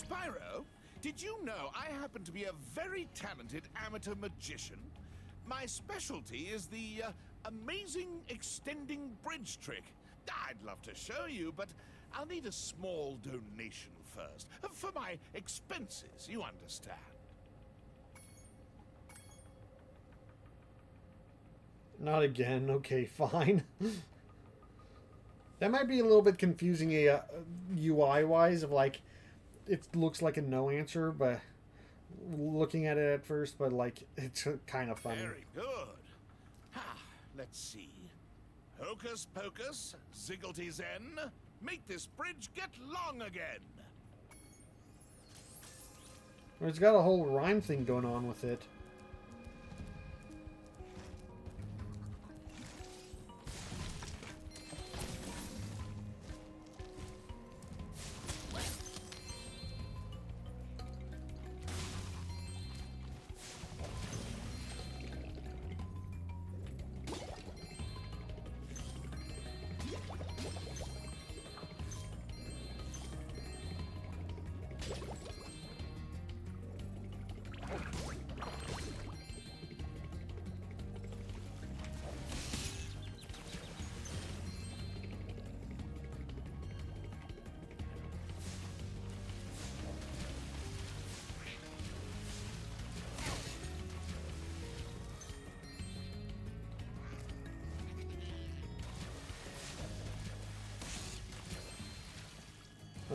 Spyro, did you know I happen to be a very talented amateur magician? My specialty is the amazing extending bridge trick. I'd love to show you, but I'll need a small donation first. For my expenses, you understand. Not again. Okay, fine. That might be a little bit confusing UI-wise, of like, it looks like a no answer, but looking at it at first, but like, it's kind of funny. Very good. Let's see. Hocus pocus, zigglety zen, make this bridge get long again. It's got a whole rhyme thing going on with it.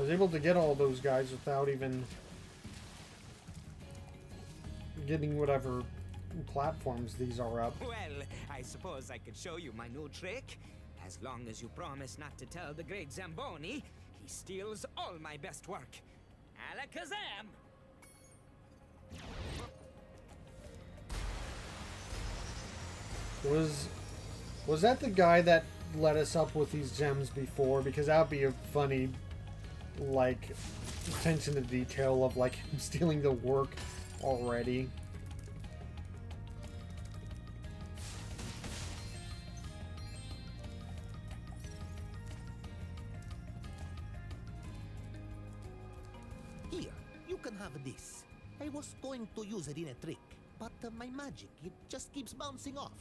was able to get all those guys without even getting whatever platforms these are up. Well, I suppose I could show you my new trick. As long as you promise not to tell the great Zamboni, he steals all my best work. Alakazam! Was that the guy that let us up with these gems before? Because that would be a funny, like, attention to detail of, like, him stealing the work already. Here, you can have this. I was going to use it in a trick, but my magic, it just keeps bouncing off.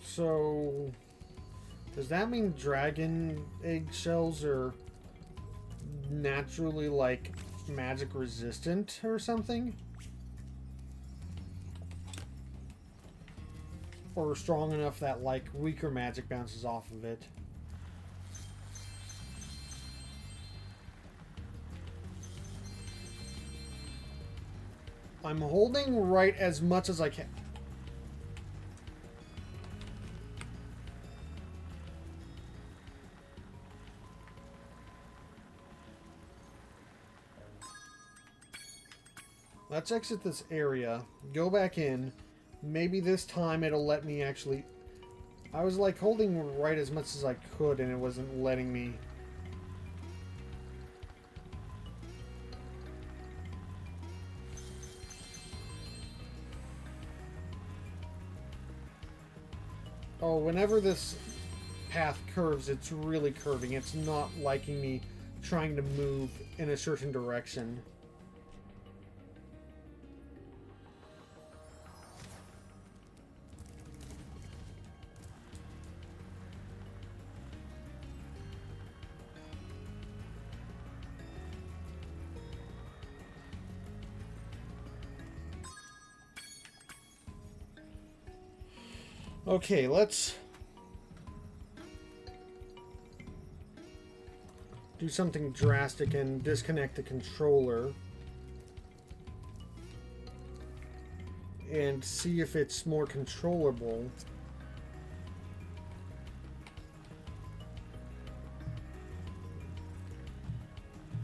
So, does that mean dragon eggshells are naturally, like, magic resistant or something? Or strong enough that, like, weaker magic bounces off of it? I'm holding right as much as I can. Let's exit this area, go back in. Maybe this time it'll let me actually... I was like holding right as much as I could and it wasn't letting me. Oh, whenever this path curves, it's really curving. It's not liking me trying to move in a certain direction. Okay, let's do something drastic and disconnect the controller and see if it's more controllable.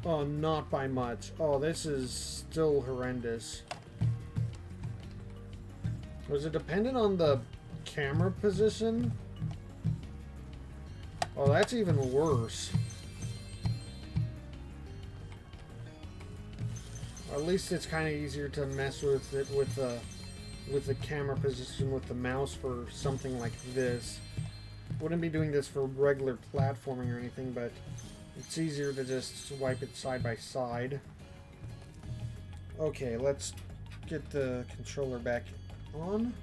Oh, not by much. Oh, this is still horrendous. Was it dependent on the camera position? Oh, that's even worse. At least it's kind of easier to mess with it with the camera position with the mouse for something like this. Wouldn't be doing this for regular platforming or anything, but it's easier to just swipe it side by side. Okay, let's get the controller back on.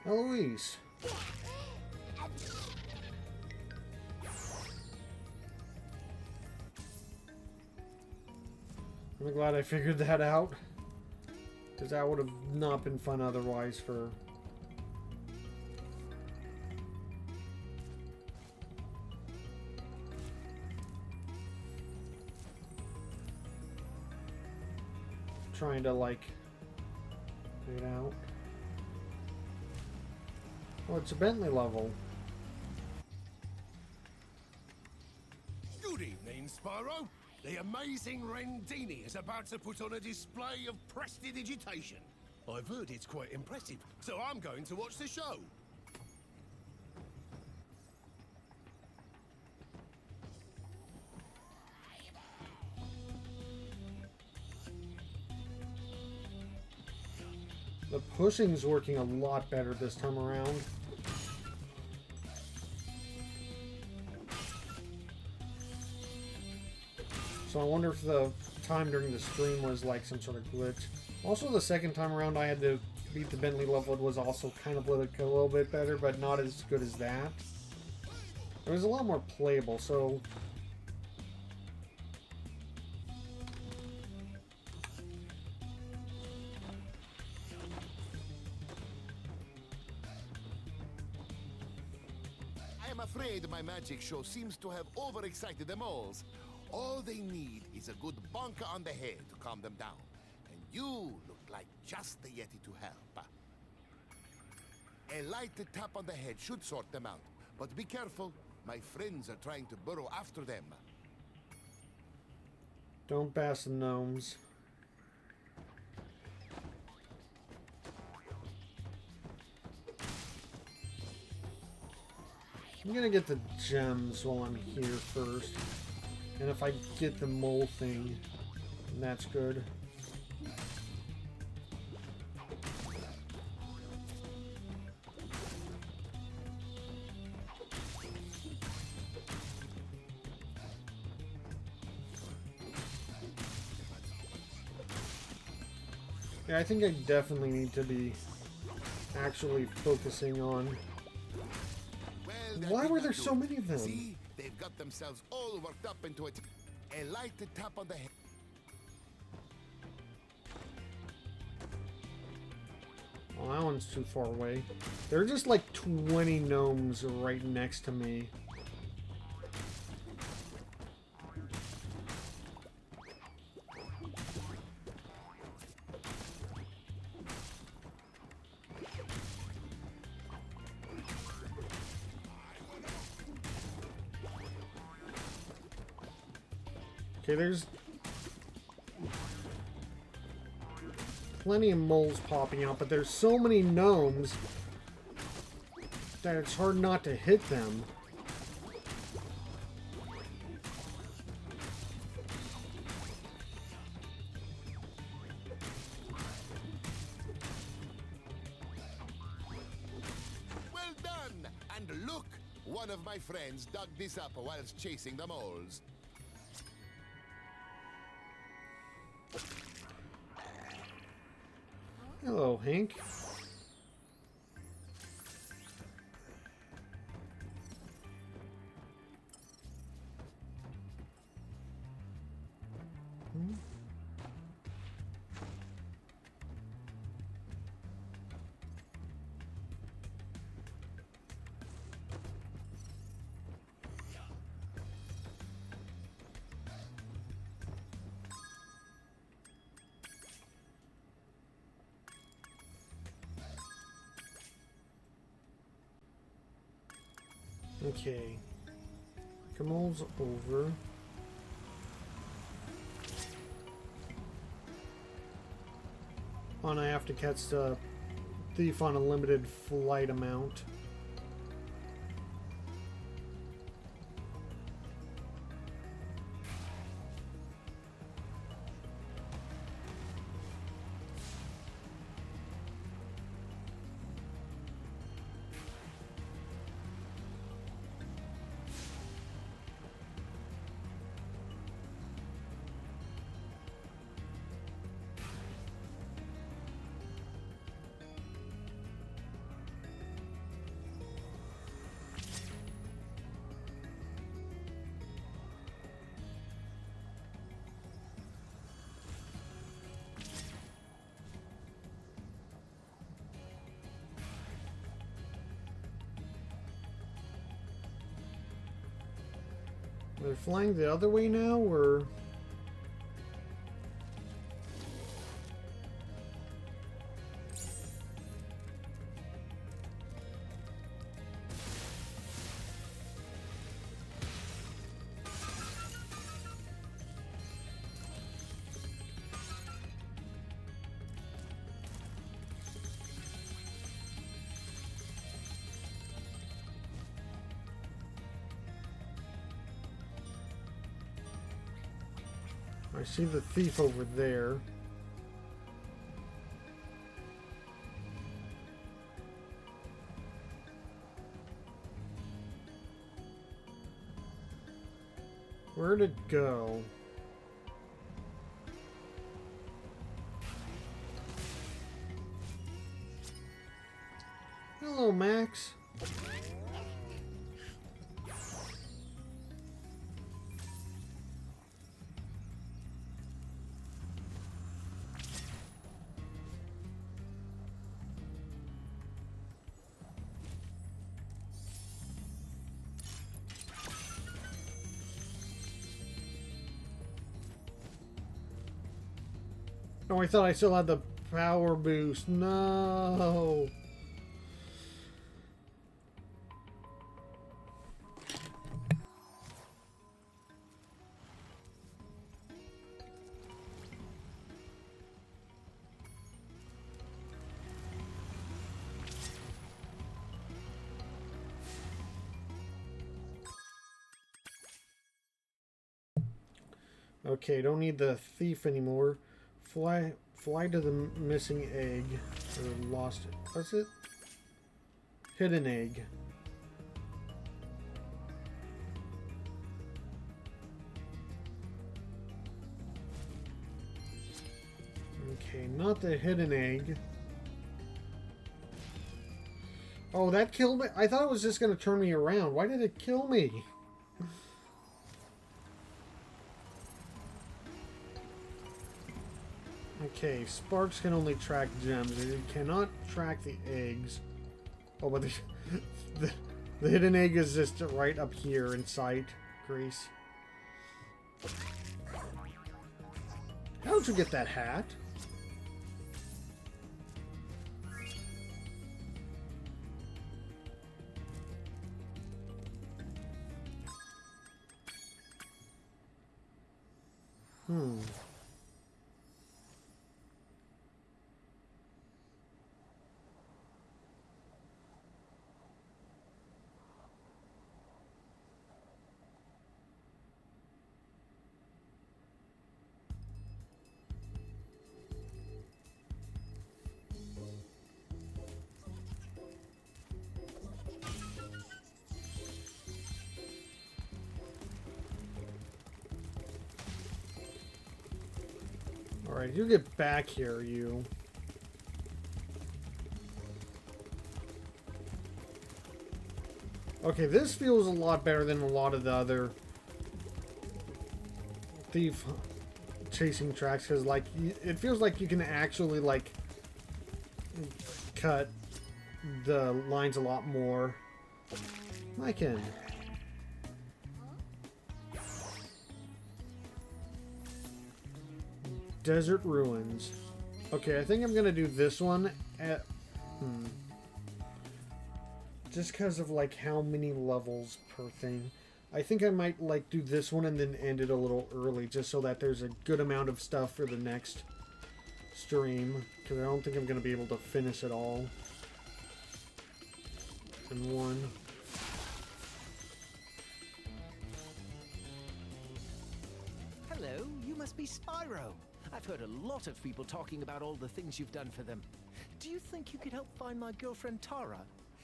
Eloise. I'm glad I figured that out, because that would have not been fun otherwise for... trying to, like, figure it out. Oh, it's a Bentley level. Good evening, Spyro. The amazing Rendini is about to put on a display of prestidigitation. I've heard it's quite impressive, so I'm going to watch the show. The pushing's working a lot better this time around. So I wonder if the time during the stream was like some sort of glitch. Also, the second time around I had to beat the Bentley level was also kind of like a little bit better, but not as good as that. It was a lot more playable, so... I am afraid my magic show seems to have overexcited them all. All they need is a good bonker on the head to calm them down. And you look like just the Yeti to help. A light tap on the head should sort them out. But be careful, my friends are trying to burrow after them. Don't bash the gnomes. I'm gonna get the gems while I'm here first. And if I get the mole thing, that's good. Yeah, I think I definitely need to be actually focusing on... Why were there so many of them? See, they've got themselves all worked up into it. A light tap on the head. Oh, that one's too far away. There are just like 20 gnomes right next to me. Okay, there's plenty of moles popping out, but there's so many gnomes that it's hard not to hit them. Well done! And look, one of my friends dug this up whilst chasing the moles. Hello, Hank. Okay. Camel's over. And I have to catch the thief on a limited flight amount. They're flying the other way now, or... I see the thief over there. Where'd it go? Hello, Max. Oh, I thought I still had the power boost. No. Okay, don't need the thief anymore. Fly to the missing egg. Or lost it. What's it? Hidden egg. Okay, not the hidden egg. Oh, that killed me? I thought it was just going to turn me around. Why did it kill me? Okay, Sparks can only track gems. It cannot track the eggs. Oh, but the hidden egg is just right up here in sight, Grace. How'd you get that hat? Alright, you get back here, you. Okay, this feels a lot better than a lot of the other thief chasing tracks, because, like, it feels like you can actually, like, cut the lines a lot more. I can. Desert Ruins. Okay, I think I'm gonna do this one at... Just because of, like, how many levels per thing. I think I might, like, do this one and then end it a little early, just so that there's a good amount of stuff for the next stream. Because I don't think I'm gonna be able to finish it all in one. Hello, you must be Spyro. I've heard a lot of people talking about all the things you've done for them. Do you think you could help find my girlfriend Tara?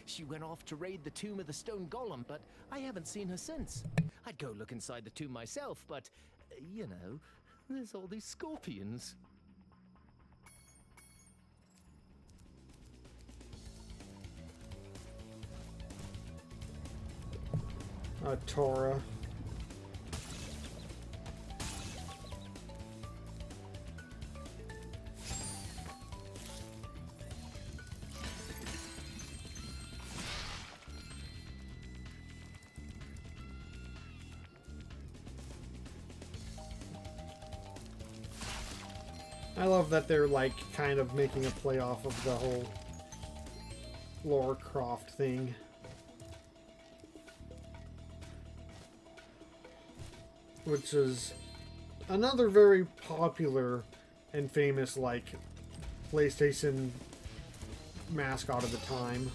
She went off to raid the tomb of the stone golem, but I haven't seen her since. I'd go look inside the tomb myself, but, you know, there's all these scorpions. Tara. I love that they're, like, kind of making a play off of the whole Lara Croft thing. Which is another very popular and famous, like, PlayStation mascot of the time.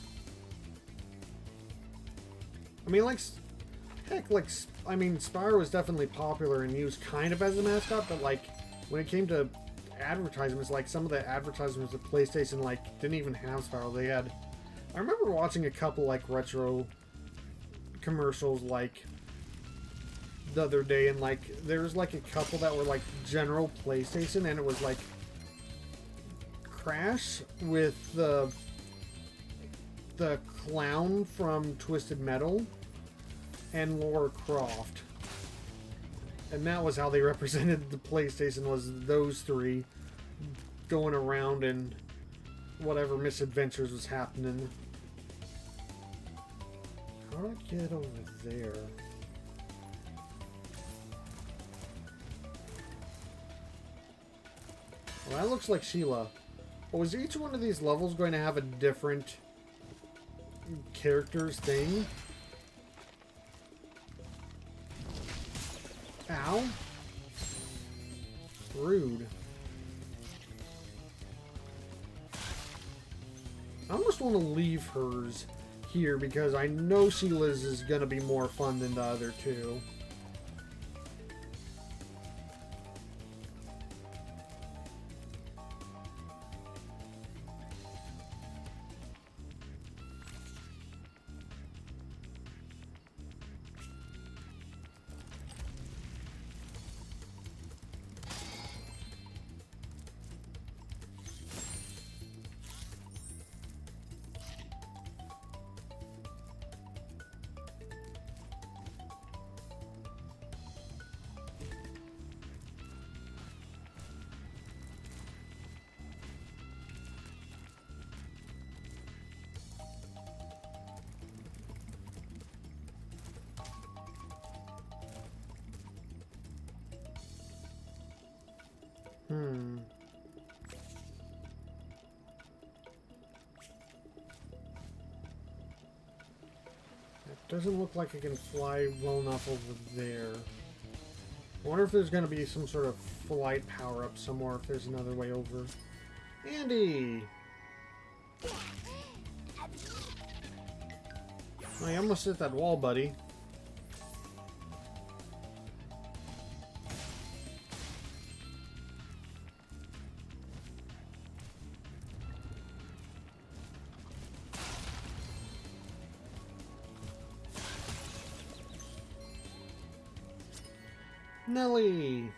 I mean, like, heck, like, I mean, Spyro was definitely popular and used kind of as a mascot, but, like, when it came to advertisements, like, some of the advertisements with PlayStation, like, didn't even have Spyro. They had... I remember watching a couple, like, retro commercials, like, the other day, and, like, there's, like, a couple that were, like, general PlayStation, and it was, like, Crash with the the clown from Twisted Metal and Lara Croft. And that was how they represented the PlayStation, was those three going around and whatever misadventures was happening. How do I get over there? Well, that looks like Sheila. Oh, is each one of these levels going to have a different character's thing? Ow. Rude. I almost want to leave hers here because I know Sheila's is going to be more fun than the other two. It doesn't look like I can fly well enough over there. I wonder if there's going to be some sort of flight power-up somewhere, if there's another way over. Andy! Oh, you almost hit that wall, buddy. Nelly!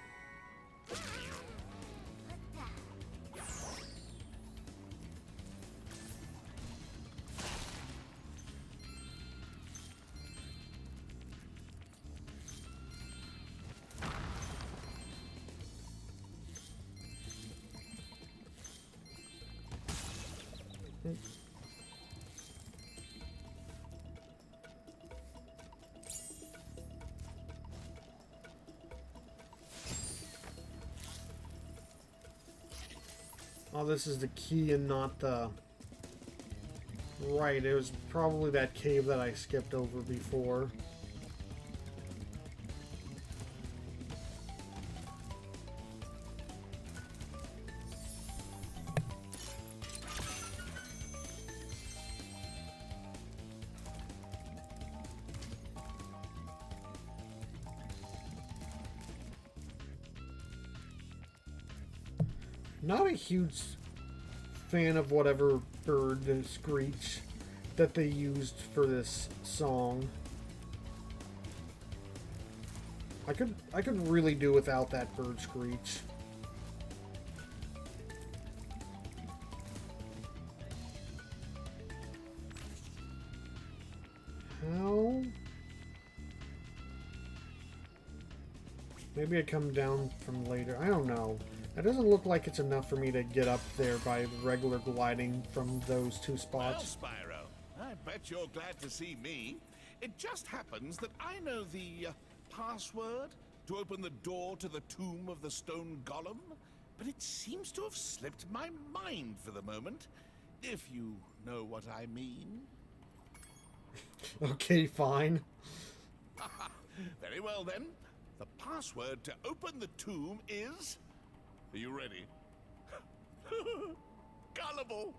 Oh, this is the key and not the... Right, it was probably that cave that I skipped over before. Not a huge fan of whatever bird screech that they used for this song. I could really do without that bird screech. How? Maybe I come down from later. I don't know. That doesn't look like it's enough for me to get up there by regular gliding from those two spots. Well, Spyro, I bet you're glad to see me. It just happens that I know the password to open the door to the tomb of the stone golem, but it seems to have slipped my mind for the moment, if you know what I mean. Okay, fine. Very well then. The password to open the tomb is... Are you ready? Gullible!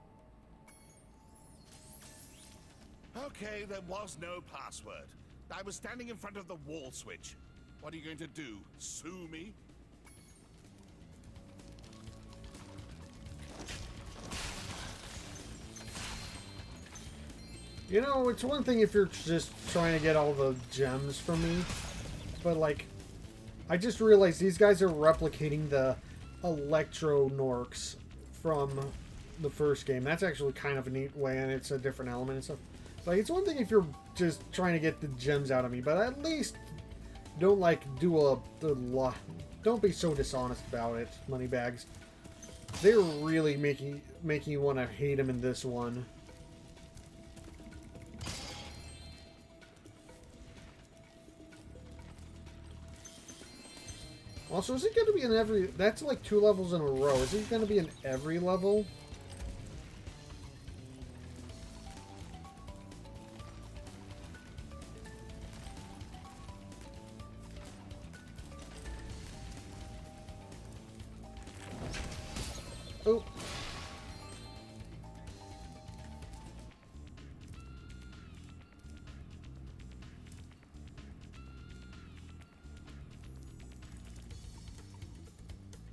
Okay, there was no password. I was standing in front of the wall switch. What are you going to do? Sue me? You know, it's one thing if you're just trying to get all the gems from me, but like, I just realized these guys are replicating the Electro Norks from the first game. That's actually kind of a neat way, and it's a different element and stuff. Like, it's one thing if you're just trying to get the gems out of me, but at least don't like don't be so dishonest about it, Moneybags. They're really making you want to hate him in this one. Also, is it going to be in every... That's like 2 levels in a row. Is it going to be in every level? Oh.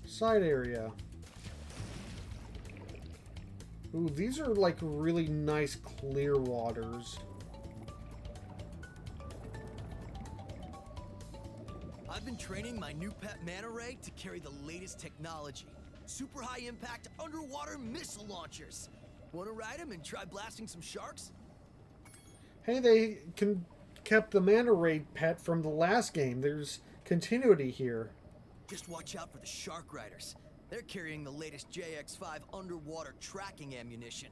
Side area. Ooh, these are like really nice clear waters. I've been training my new pet manta ray to carry the latest technology. Super high impact underwater missile launchers. Want to ride them and try blasting some sharks? Hey, they kept the manta ray pet from the last game. There's continuity here. Just watch out for the shark riders. They're carrying the latest JX-5 underwater tracking ammunition.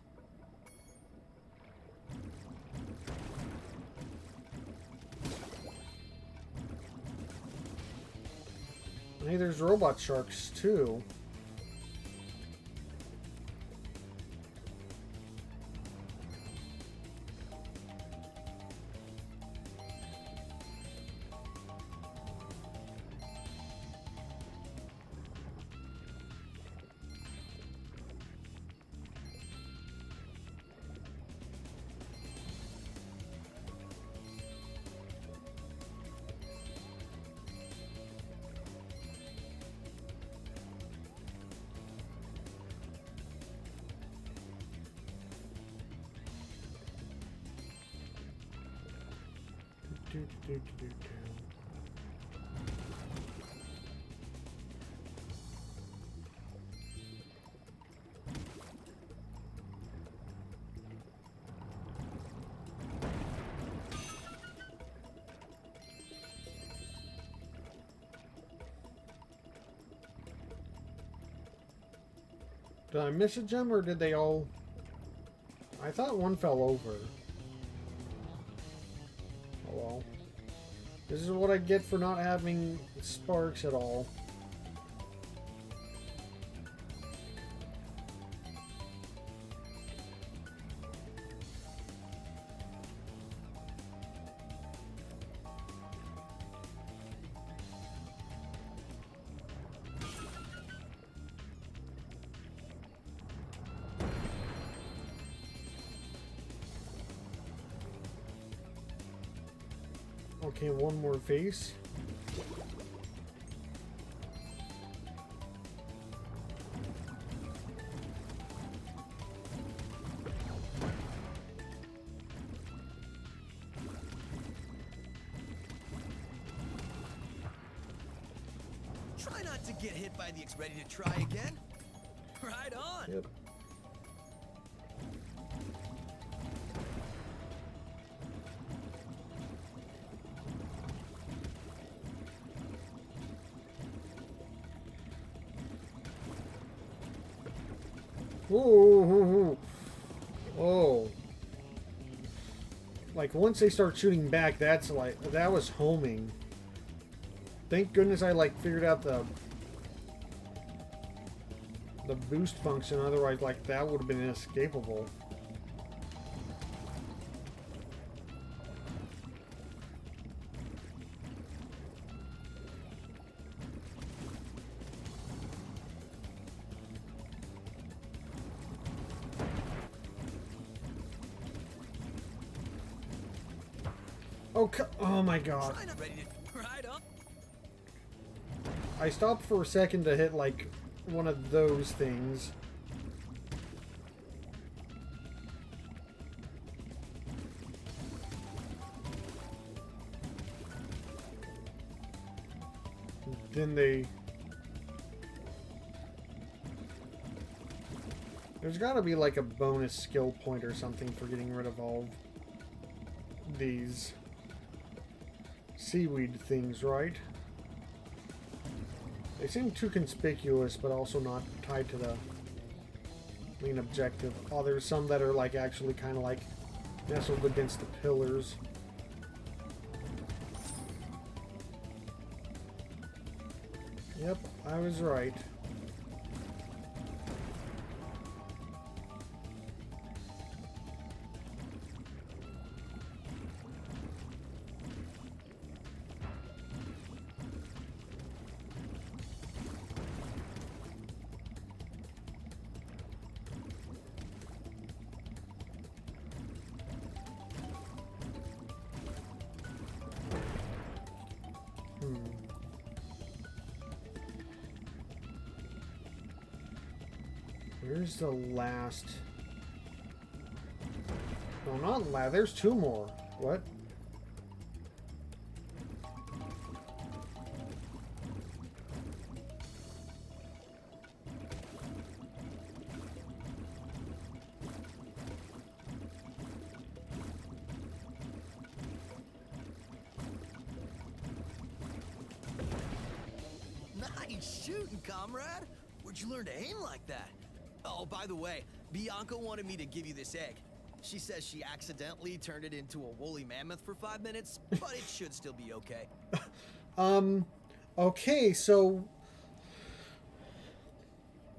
Hey, there's robot sharks too. Did I miss a gem, or did they all... I thought one fell over. Oh well. This is what I get for not having sparks at all. Okay, one more face. Try not to get hit by the ready to try again. Right on. Yep. Ooh. Oh. Like, once they start shooting back, that's like, that was homing. Thank goodness I, like, figured out the boost function, otherwise, like, that would have been inescapable. Oh my god. I stopped for a second to hit like one of those things. Then they... There's got to be like a bonus skill point or something for getting rid of all these seaweed things, right? They seem too conspicuous, but also not tied to the main objective. Oh, there's some that are like actually kind of like nestled against the pillars. Yep, I was right. Where's the last? No, not last. There's two more. What? Nice shooting, comrade. Where'd you learn to aim like that? Oh, by the way, Bianca wanted me to give you this egg. She says she accidentally turned it into a woolly mammoth for 5 minutes, but it should still be okay. Okay, so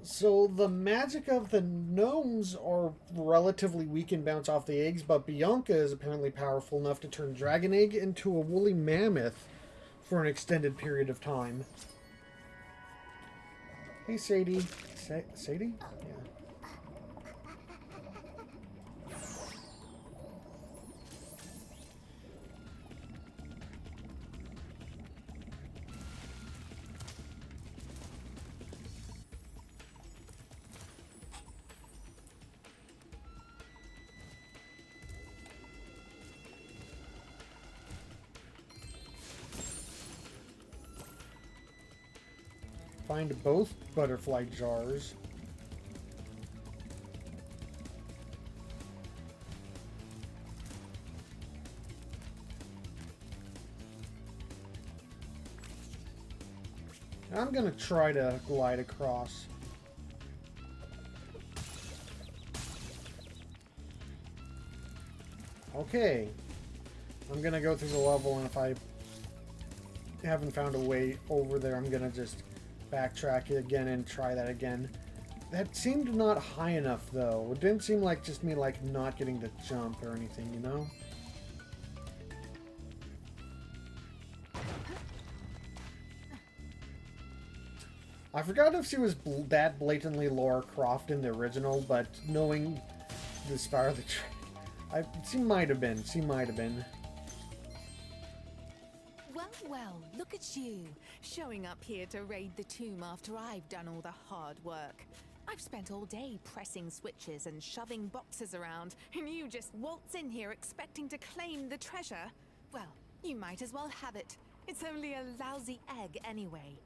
the magic of the gnomes are relatively weak and bounce off the eggs, but Bianca is apparently powerful enough to turn dragon egg into a woolly mammoth for an extended period of time. Hey, Sadie. Sadie? Yeah. Find both butterfly jars. I'm gonna try to glide across. Okay. I'm gonna go through the level, and if I haven't found a way over there, I'm gonna just backtrack it again and try that again. That seemed not high enough, though. It didn't seem like just me, like, not getting to jump or anything, you know? I forgot if she was that blatantly Lara Croft in the original, but knowing the Spyro the she might have been. She might have been. Well, well, look at you, showing up here to raid the tomb after I've done all the hard work. I've spent all day pressing switches and shoving boxes around, and you just waltz in here expecting to claim the treasure? Well, you might as well have it. It's only a lousy egg anyway.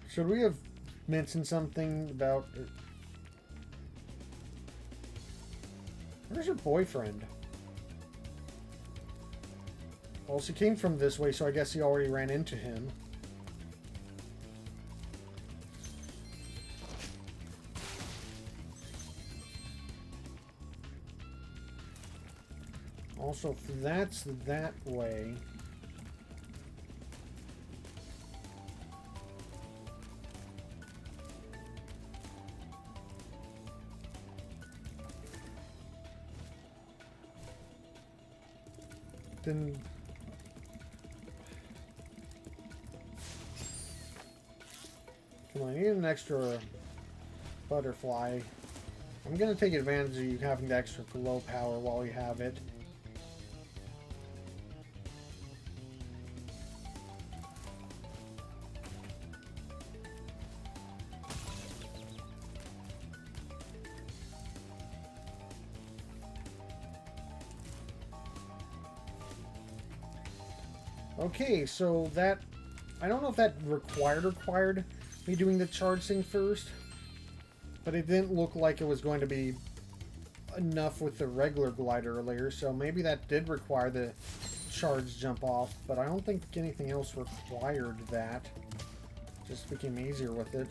Should we have mentioned something about... Where's your boyfriend? Well, she came from this way, so I guess he already ran into him. Also, if that's that way... Then... Come on, I need an extra butterfly. I'm gonna take advantage of you having the extra glow power while you have it. Okay, so that... I don't know if that required me doing the charge thing first. But it didn't look like it was going to be enough with the regular glider earlier. So maybe that did require the charge jump off. But I don't think anything else required that. Just became easier with it.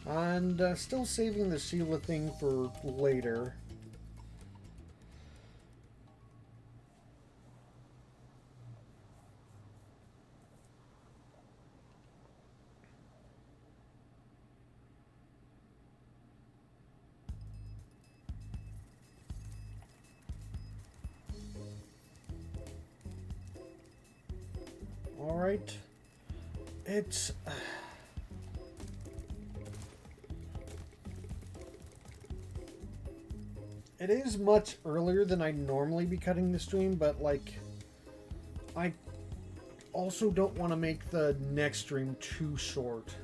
And still saving the Sheila thing for later. Alright. It's... It is much earlier than I'd normally be cutting the stream, but, like, I also don't want to make the next stream too short.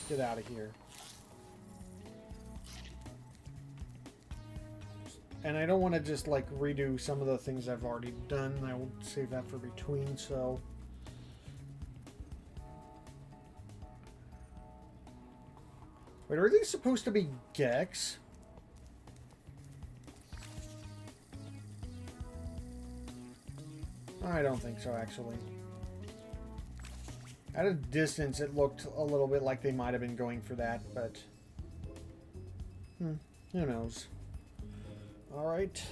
Get out of here. And I don't want to just, like, redo some of the things I've already done. I will save that for between, so... Wait, are these supposed to be Gex? I don't think so, actually. At a distance, it looked a little bit like they might have been going for that, but... who knows? Alright.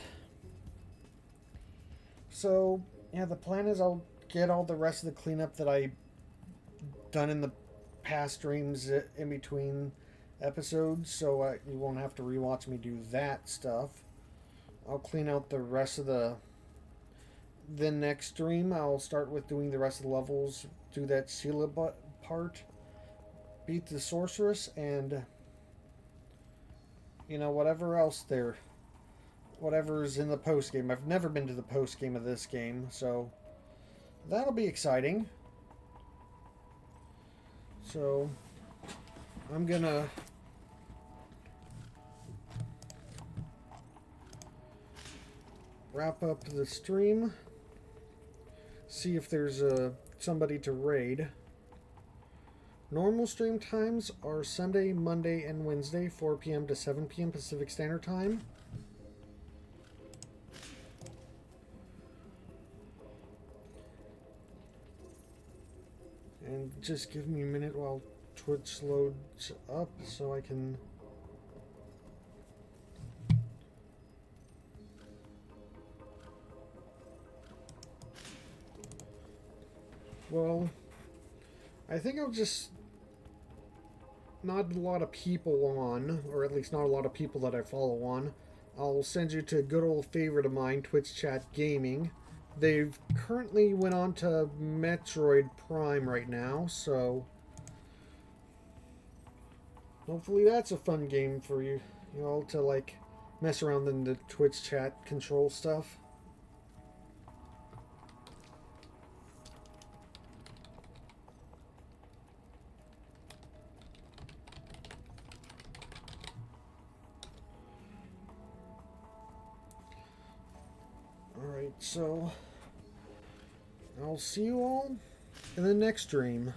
So, yeah, the plan is I'll get all the rest of the cleanup that I done in the past streams in between episodes, so you won't have to rewatch me do that stuff. I'll clean out the rest of the next stream. I'll start with doing the rest of the levels, do that Sheila part, beat the sorceress, and you know, whatever else there. Whatever's in the post game. I've never been to the post game of this game, so that'll be exciting. So I'm gonna wrap up the stream, see if there's somebody to raid. Normal stream times are Sunday, Monday, and Wednesday, 4 p.m. to 7 p.m. Pacific Standard Time. And just give me a minute while Twitch loads up so I can... Well, I think I'll just... Not a lot of people on, or at least not a lot of people that I follow on. I'll send you to a good old favorite of mine, Twitch Chat Gaming. They've currently went on to Metroid Prime right now, so hopefully that's a fun game for you, you know, to like mess around in the Twitch chat control stuff. Alright, so I'll see you all in the next stream.